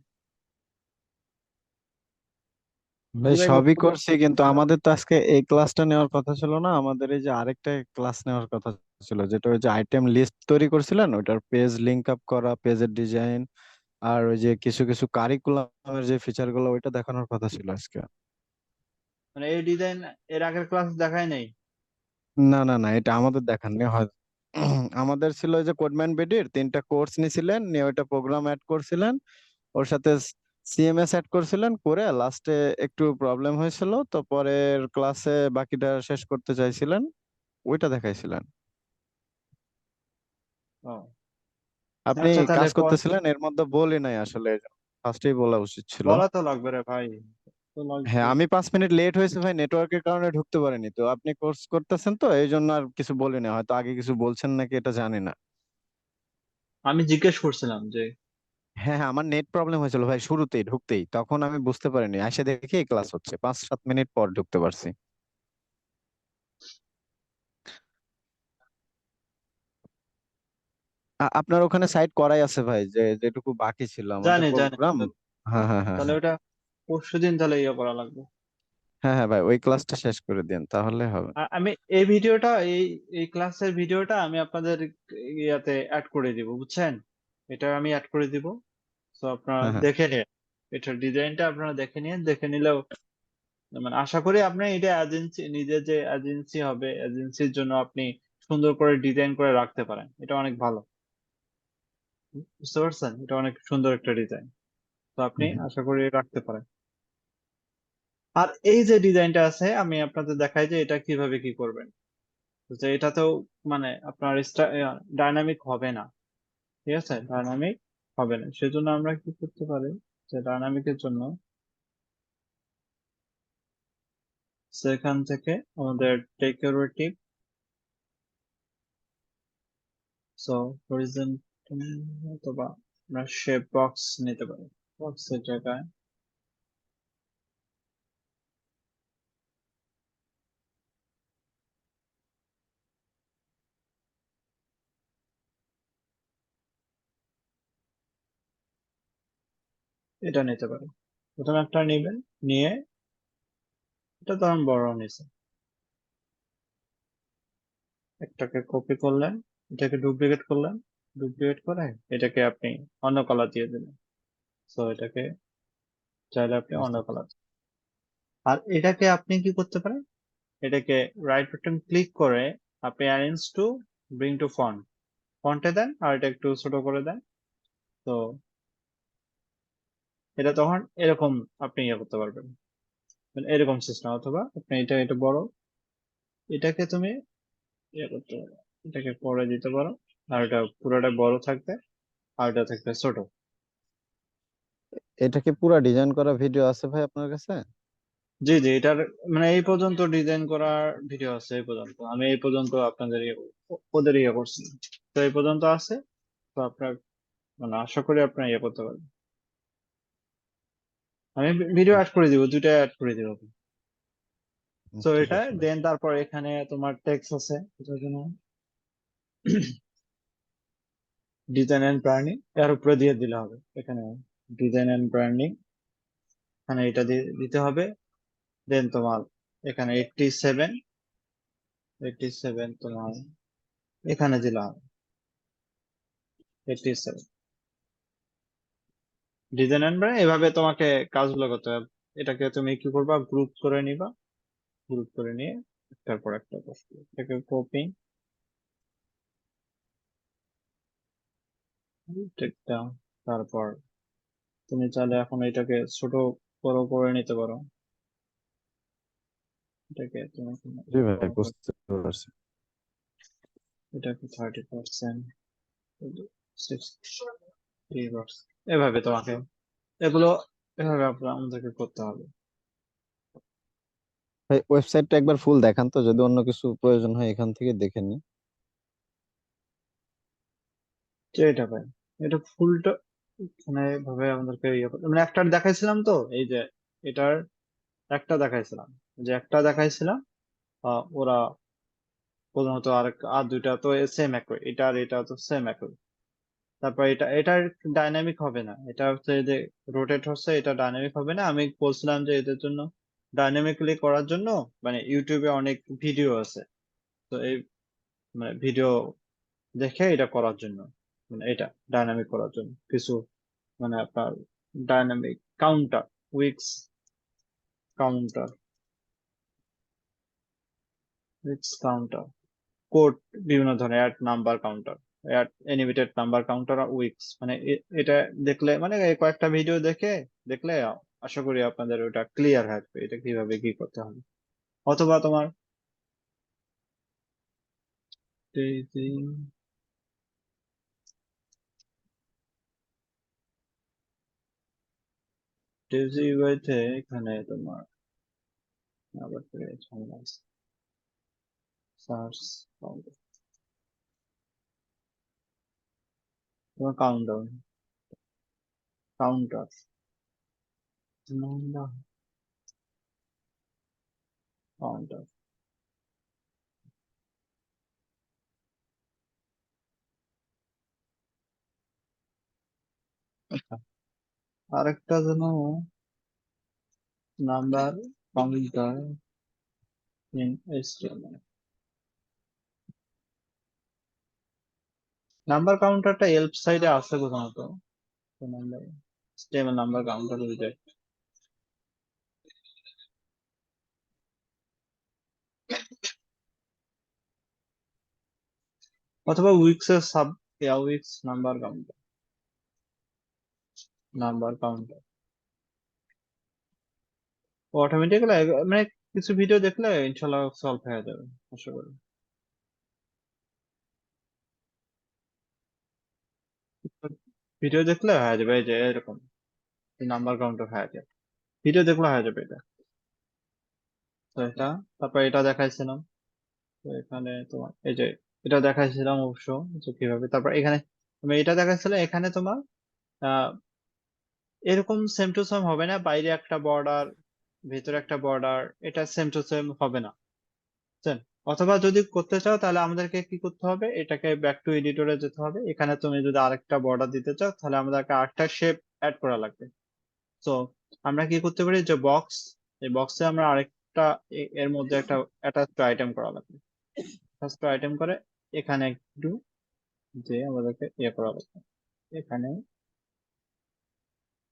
জি ভাই ভাই সবই করছি, কিন্তু আমাদের তো আজকে এই ক্লাসটা নেওয়ার কথা ছিল না, আমাদের এই যে আরেকটা ক্লাস নেওয়ার কথা ছিল, যেটা ওই যে আইটেম লিস্ট তৈরি করছিলেন, ওইটার পেজ লিংক আপ করা, পেজের ডিজাইন, আর ওই যে কিছু কিছু কারিকুলামের যে ফিচার গুলো, ওইটা দেখানোর কথা ছিল আজকে। মানে এই ডিজাইন এর আগের ক্লাস দেখায় নেই? না না না, এটা আমাদের দেখাননি হয়। আমাদের ছিল ওই যে কোডম্যান বিডির 3টা কোর্স নিছিলেন, নিয়ে ওইটা প্রোগ্রাম অ্যাড করছিলেন, ওর সাথে সিএমএস অ্যাড করছিলেন, করে লাস্টে একটু প্রবলেম হয়েছিল, তো পরের ক্লাসে বাকিটা শেষ করতে চাইছিলেন, ওইটা দেখাইছিলেন। ও আপনি আচ্ছা, তাহলে কাজ করতেছিলেন এর মধ্যে বলি নাই আসলে, ফার্স্টেই বলা উচিত ছিল। বলা তো লাগবে রে ভাই, তো হ্যাঁ, লাগবে। আমি 5 মিনিট লেট হয়েছে ভাই, নেটওয়ার্কের কারণে ঢুকতে পারিনি, তো আপনি কোর্স করতেছেন তো এই জন্য আর কিছু বলি না, হয়তো আগে কিছু বলছেন নাকি এটা জানি না। আমি জিজ্ঞেস করছিলাম যে, হ্যাঁ হ্যাঁ, আমার নেট প্রবলেম হয়েছিল ভাই শুরুতেই ঢুকতেই, তখন আমি বুঝতে পারিনি, এসে দেখি এই ক্লাস হচ্ছে, 5-7 মিনিট পর ঢুকতে পারছি। আপনার ওখানে সাইট করাই আছে ভাই, যে যেটুকু বাকি ছিল আমাদের জানি জানি, প্রোগ্রাম। হ্যাঁ হ্যাঁ হ্যাঁ তাহলে হ্যাঁ। ওটা পরশুদিন তাহলে ইয়ে করা লাগবে। হ্যাঁ হ্যাঁ ভাই, ওই ক্লাসটা শেষ করে দিন তাহলে হবে। আমি এই ভিডিওটা, এই ক্লাসের ভিডিওটা আমি আপনাদের ইয়াতে অ্যাড করে দিব, বুঝছেন? এটা আমি অ্যাড করে দিব। তো আপনারা হ্যাঁ হ্যাঁ। দেখে নিন, এটার ডিজাইনটা আপনারা দেখে নিন, দেখে নিলেও মানে আশা করি আপনি এটা এজেন্সি, নিজের যে এজেন্সি হবে, এজেন্সির জন্য আপনি সুন্দর করে ডিজাইন করে রাখতে পারেন, এটা অনেক ভালো। বুঝতে পারছেন, এটা অনেক সুন্দর একটা ডিজাইন, তো আপনি হুম, হুম। আশা করি রাখতে পারেন। আর এই যে ডিজাইনটা আছে আমি আপনাদের দেখাই যে এটা কিভাবে কি করবেন। যে এটাতেও মানে আপনার ডাইনামিক হবে না, ঠিক আছে, ডাইনামিক হবে না, সেজন্য আমরা কি করতে পারি, যে ডাইনামিকের জন্য সেখান থেকে আমাদের ডেকোরেটিভ, সো হরিজন্টাল অথবা আমরা শেপ বক্স নিতে পারি, বক্সের জায়গায় এটা নিতে পারি। প্রথমে একটা নিবেন, নিয়ে এটা ধরুন বড় নিছে, একটাকে কপি করলেন, এটাকে ডুপ্লিকেট করলেন, ডুপ্লিকেট করে এটাকে আপনি অন্য কালার দিয়ে দিলেন। সো এটাকে চাইলে আপনি অন্য বুঝতে কালার, আর এটাকে আপনি কি করতে পারেন, এটাকে রাইট বাটন ক্লিক করে আপনি arrange to bring to font, ফন্টে দেন আর এটা একটু ছোট করে দেন। তো এটা তখন এরকম আপনি ইয়ে করতে পারবেন, মানে এরকম সিস্টেম, অথবা আপনি এটা এটা বড়, এটাকে তুমি ইয়ে করতে পারো, এটাকে পরে দিতে পারো, আর এটা পুরোটা বড় থাকবে আর এটা থাকবে ছোট। এটা কি পুরা ডিজাইন করা ভিডিও আছে ভাই আপনার কাছে? জি জি, এটার মানে এই পর্যন্ত ডিজাইন করার ভিডিও আছে, এই পর্যন্ত আমি এই পর্যন্ত আপনাদের ওদের ইয়ে করছি, তো এই পর্যন্ত আছে। তো আপনার মানে আশা করি আপনার ইয়ে করতে পারবেন। আমি ভিডিও অ্যাড করে দিব, দুইটা অ্যাড করে দিব। তো ঠিক এটা আছে ভাই। দেন, তারপর এখানে তোমার টেক্সট আছে, এটার জন্য ডিজাইন এন্ড ব্র্যান্ডিং এর উপরে দিয়ে দিলে হবে। এখানে ডিজাইন এন্ড ব্র্যান্ডিং, এখানে এটা দিতে হবে। দেন তোমার এখানে 87, 87 তোমার এখানে দিলে হবে 87 ডিজাইন এন্ড ব্র্যান্ড। এভাবে তোমাকে কাজগুলো করতে হবে। এটাকে তুমি কি করবা, গ্রুপ করে নিবা, গ্রুপ করে নিয়ে একটার পর একটা বসবে, এটাকে কপি, তারপর তুমি চাইলে এখন এটাকে ছোট বড় করে নিতে পারো, এটাকে তুমি জি ভাই বড় করে, বুঝতে পারছি। এটাকে 30%, 60%, এভাবে তোমাকে এগুলো এভাবে আমাদেরকে করতে হবে। ভাই ওয়েবসাইটটা একবার ফুল দেখান তো, যদি অন্য কিছু প্রয়োজন হয় এখান থেকে দেখে নিই। যে এটা পাই, এটা ফুলটা মানে ভাবে আমাদেরকে ইয়ে করতে, মানে একটা দেখাইছিলাম তো, এই যে এটার একটা দেখাইছিলাম, যে একটা দেখাইছিলাম, ওরা প্রথমত আর দুইটা তো সেম একই, এটা আর এটা তো সেম একই। তারপর এটার ডাইনামিক হবে না, এটা হচ্ছে যে রোটেট হচ্ছে, এটা ডাইনামিক হবে না। আমি বলছিলাম যে এদের জন্য ডাইনামিক্যালি করার জন্য মানে ইউটিউবে অনেক ভিডিও আছে, তো এই মানে ভিডিও দেখে এটা করার জন্য, মানে এটা ডাইনামিক করার জন্য কিছু মানে আপনার dynamic counter, Wix counter, Wix counter, code, বিভিন্ন ধরনের add number counter, add animated number counter আর উইক্স, মানে এটা দেখলে মানে এই কয়েকটা ভিডিও দেখলে আশা করি আপনাদের ওটা ক্লিয়ার হয়ে যাবে এটা কিভাবে কি করতে হবে। অথবা তোমার ডেইজি ডেইজি ইউআইতে এখানে তোমার আবার সার্চ তোমার কাউন্টার, কাউন্টার নাম্বার কাউন্টার, আচ্ছা আরেকটা যেন number counter in HTML, number কাউন্টারটা হেল্প সাইডে আছে প্রথমত, number HTML number counter wizard, অথবা উইক্স এর sub, Wix number counter, number counter automatically মানে কিছু ভিডিও দেখলে ইনশাল্লাহ সলভ হয়ে যাবে আশা করি। ভিডিও দেখলে হয়ে যাবে, এই যে এরকম নাম্বার কাউন্টার হয়ে যাবে, ভিডিও দেখলে হয়ে যাবে এটা। তো এটা, তারপর এটা দেখাইছিলাম। তো এখানে তোমার এই যে এটা দেখাইছিলাম অবশ্য, যে কিভাবে, তারপর এখানে তুমি এটা দেখাইছিলে, এখানে তোমার আহ এরকম সেম টু সেম হবে না, বাইরে একটা বর্ডার ভিতরে একটা বর্ডার, এটা সেম টু সেম হবে না, বুঝছেন? অথবা যদি করতে চাও তাহলে আমাদেরকে কি করতে হবে, এটাকে ব্যাক টু এডিটরে যেতে হবে। এখানে তুমি যদি আরেকটা বর্ডার দিতে চাও তাহলে আমাদেরকে আরেকটা শেপ অ্যাড করা লাগবে। তো আমরা কি করতে পারি, যে বক্স, এই বক্সে আমরা আরেকটা এর মধ্যে একটা অ্যাটাচ আইটেম করা লাগবে। অ্যাটাচ আইটেম করে এখানে একটু যে আমাদেরকে ইয়ে করা লাগবে, এখানে,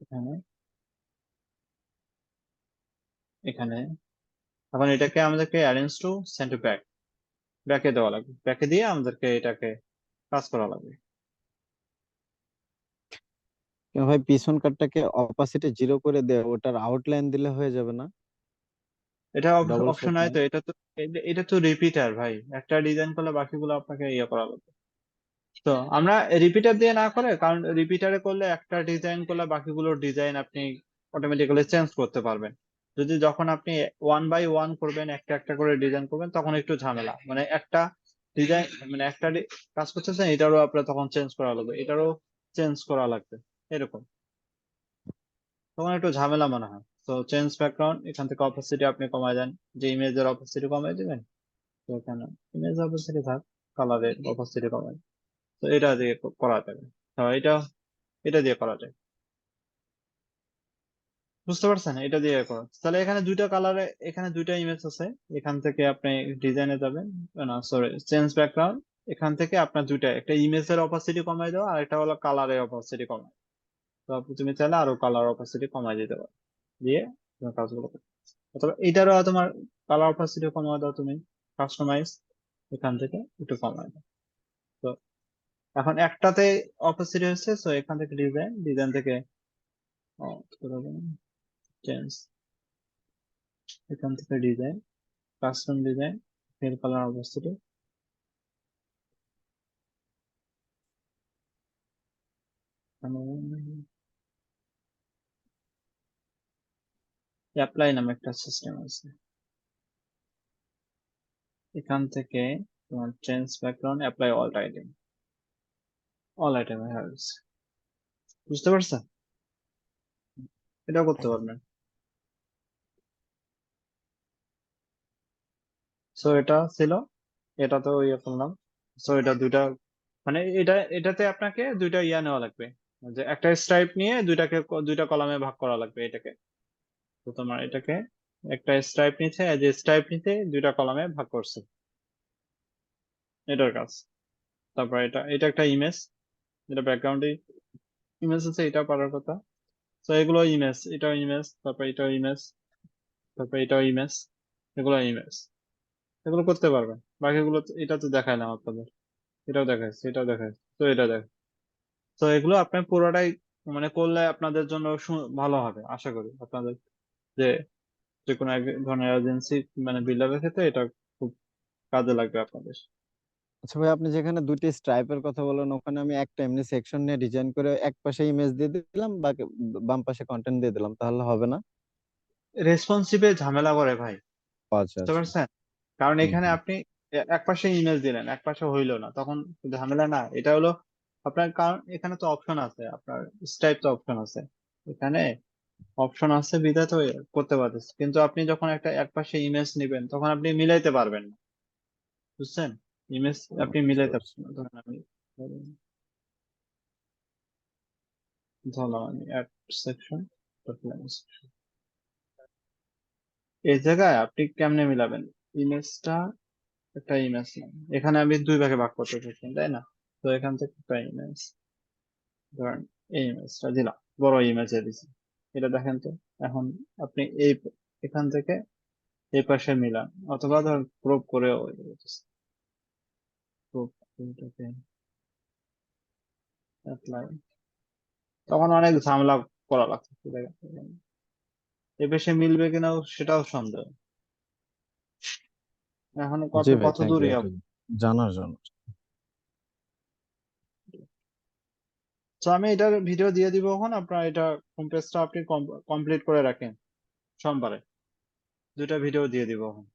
এখানে, এখানে। এখন এটাকে আমাদেরকে অ্যারেঞ্জ টু সেন্ড ব্যাক, ব্যাকে দেওয়া লাগবে, ব্যাকে দিয়ে আমাদেরকে এটাকে কাজ করা লাগবে। ভাই পিছন কাটটাকে অপাসিটি 0 করে দে, ওটার আউটলাইন দিলে হয়ে যাবে না? এটা ডবল অপশন শেপ হয় নাই? তো, এটা তো এটা তো রিপিটার ভাই, একটা ডিজাইন করলে বাকিগুলো আপনাকে ইয়ে করা লাগবে। তো আমরা রিপিটার দিয়ে না করে, কারণ রিপিটারে করলে একটা ডিজাইন করলে বাকিগুলোর ডিজাইন আপনি অটোমেটিক্যালি চেঞ্জ করতে পারবেন। যদি যখন আপনি ওয়ান বাই ওয়ান করবেন, একটা একটা করে ডিজাইন করবেন, তখন একটু ঝামেলা, মানে একটা ডিজাইন, মানে একটা কাজ করতেছেন, এটারও আপনার তখন চেঞ্জ করা লাগবে, এটারও চেঞ্জ করা লাগবে, এরকম তখন একটু ঝামেলা মনে হয়। তো চেঞ্জ ব্যাকগ্রাউন্ড, এখান থেকে অপাসিটি আপনি কমায় দেন, যে ইমেজের অপাসিটি কমায় দিবেন। তো এখানে ইমেজ অপাসিটি থাক, কালারের অপাসিটি কমায়, তো এটা দিয়ে করা যাবে। হ্যাঁ, এটা দিয়ে করা যায়, বুঝতে পারছেন? এটা দিয়ে করা, তাহলে এখানে দুইটা কালারে, এখানে দুইটা ইমেজ আছে। এখান থেকে আপনি ডিজাইনে যাবেন, না সরি, চেঞ্জ ব্যাকগ্রাউন্ড, এখান থেকে আপনার দুইটা, একটা ইমেজের অপাসিটি কমাই দেওয়া, আর একটা হলো কালারের অপাসিটি কমাই। তো তুমি চাইলে আরো কালার অপাসিটি কমাই দিতে পারো, দিয়ে তুমি কাজগুলো করো। অথবা এটারও তোমার কালার অপাসিটি কমাই দাও তুমি, কাস্টমাইজ, এখান থেকে একটু কমাই দাও। তো এখন একটাতে অপাসিটি হচ্ছে, তো এখান থেকে ডিজাইন, ডিজাইন থেকে চেঞ্জ, এখান থেকে design, custom design, hair colour opacity, apply নামে একটা সিস্টেম আছে, এখান থেকে তোমার change background, apply all item, all item বুঝতে পারছো? এটাও করতে পারবেন। সো এটা ছিল, এটা তো ইয়ে করলাম। সো এটা দুইটা, মানে এটাতে আপনাকে দুইটা ইয়া নেওয়া লাগবে, যে একটা স্ট্রাইপ নিয়ে দুইটাকে দুইটা কলামে ভাগ করা লাগবে এটাকে। তো তোমার এটাকে একটা স্ট্রাইপ নিচ্ছে, যে স্ট্রাইপ নিতে দুইটা কলামে ভাগ করছে, এটার কাজ। তারপর এটা, এটা একটা ইমেজ, যেটা ব্যাকগ্রাউন্ডে ইমেজ আছে, এটা পারার কথা। তো এগুলো ইমেজ, এটাও ইমেজ, তারপর এটাও ইমেজ, তারপর এটাও ইমেজ, এগুলো ইমেজ, এগুলো করতে পারবেন। বাকিগুলো এটা তো দেখাইলাম আপনাদের, এটাও দেখাচ্ছে, এটাও দেখাচ্ছে, তো এটা দেখ। তো এগুলো আপনি পুরোটাই মানে করলে আপনাদের জন্য ভালো হবে আশা করি, আপনাদের যে যে কোনো এক ধরনের এজেন্সি মানে বিল্ডারের ক্ষেত্রে এটা খুব কাজে লাগবে আপনাদের। আচ্ছা ভাই, আপনি যেখানে দুটি স্ট্রাইপের কথা বলেন, ওখানে আমি একটা এমনি সেকশন নিয়ে ডিজাইন করে এক পাশে ইমেজ দিয়ে দিলাম, বাকি বাম পাশে কন্টেন্ট দিয়ে দিলাম, তাহলে হবে না? রেসপন্সিভে ঝামেলা করে ভাই, ও, আচ্ছা বুঝতে আচ্ছা। পারছেন? কারণ হুম এখানে হুম। আপনি এক পাশে ইমেজ দিলেন, এক পাশে হইলো না, তখন ঝামেলা না, এটা হলো আপনার, কারণ এখানে তো অপশন আছে, আপনার স্টাইপ তো অপশন আছে এখানে, অপশন আছে বিধায় তো করতে পারতেছে। কিন্তু আপনি যখন একটা এক পাশে ইমেজ নেবেন, তখন আপনি মিলাইতে পারবেন না, বুঝছেন? ইমেজ আপনি বুঝতে মিলাইতে পারছি। পারবেন না। ধরেন আমি ধরলাম আমি অ্যাড সেকশন, এই জায়গায় আপনি কেমনে মিলাবেন ইমেজটা, একটা ইমেজ নেন, এখানে আমি দুই ভাগে ভাগ করতে চাচ্ছি, তাই না? তো এখান থেকে একটা ইমেজ, ধরেন এই ইমেজটা দিলাম, বড় ইমেজে দিচ্ছি, এটা দেখেন তো। এখন আপনি এই এখান থেকে এই পাশে মিলান, অথবা ধর ক্রপ করেও ক্রপ, অ্যাপ্লাই, তখন অনেক ঝামেলা করা লাগছে, এ পাশে মিলবে কিনা সেটাও সন্দেহ। এখন কত জি ভাই, কত থ্যাংক দূর ইউ ইয়া। এটা জানার জন্য। তো আমি এটার ভিডিও দিয়ে দিব, এখন আপনার এটা হোম পেজটা আপনি কমপ্লিট করে রাখেন সোমবারে। দুইটা ভিডিও দিয়ে দিব এখন।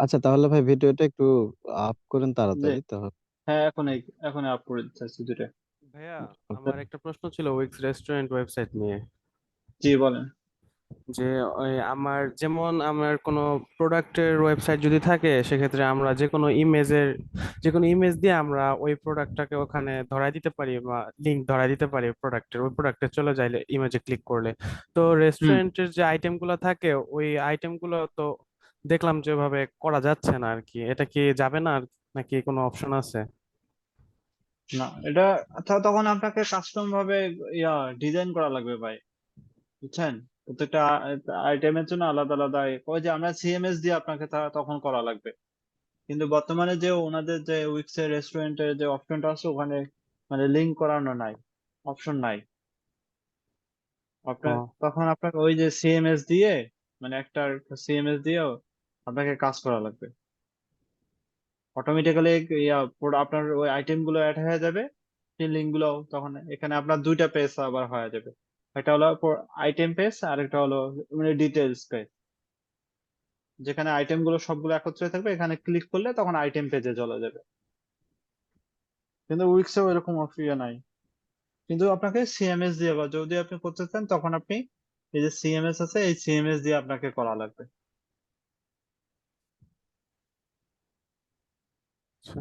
আচ্ছা তাহলে ভাই ভিডিওটা একটু আপ করেন জি, তাড়াতাড়ি তাহলে। হ্যাঁ, এখন আপ করে দিতেছি দুইটা। ভাইয়া, আমার একটা প্রশ্ন ছিল উইক্স রেস্টুরেন্ট ওয়েবসাইট নিয়ে। জি, বলেন। যে ওই আমার যেমন আমার কোনো প্রোডাক্টের ওয়েবসাইট যদি থাকে, সেক্ষেত্রে আমরা যে কোনো ইমেজ দিয়ে আমরা ওই প্রোডাক্টটাকে ওখানে ধরাই দিতে পারি বা লিংক ধরাই দিতে পারি প্রোডাক্টের, ওই প্রোডাক্টে চলে যায় ইমেজে ক্লিক করলে। তো হুম। রেস্টুরেন্টের যে আইটেমগুলো থাকে ওই আইটেমগুলো তো দেখলাম যে ওইভাবে করা যাচ্ছে না আর কি। এটা কি যাবে না, আর নাকি কোনো অপশন আছে? না, এটা তখন আপনাকে কাস্টম ভাবে ডিজাইন করা লাগবে ভাই, বুঝছেন? প্রত্যেকটা আইটেমের জন্য আলাদা আলাদা ওই যে আমরা সিএমএস দিয়ে আপনাকে তখন করা লাগবে। কিন্তু বর্তমানে যে ওনাদের যে উইক্স এর রেস্টুরেন্টের যে অপশনটা আছে ওখানে মানে লিংক করানো নাই, অপশন নাই আপনার। ও, তখন আপনাকে ওই যে সিএমএস দিয়ে মানে একটা সিএমএস দিয়েও আপনাকে কাজ করা লাগবে। অটোমেটিক্যালি আপনার ওই আইটেম গুলো অ্যাড হয়ে যাবে, সেই লিঙ্ক গুলো তখন এখানে আপনার দুইটা পেজ আবার হয়ে যাবে। একটা হলো আইটেম পেজ আর একটা হলো মানে ডিটেলস পেজ, যেখানে আইটেম গুলো সবগুলো একত্রে থাকবে। এখানে ক্লিক করলে তখন আইটেম পেজে চলে যাবে। কিন্তু উইক্সেও এরকম অপশন নাই। কিন্তু আপনাকে সিএমএস দিয়ে বা যদি আপনি করতে চান তখন আপনি এই যে সিএমএস আছে এই সিএমএস দিয়ে আপনাকে করা লাগবে। আচ্ছা।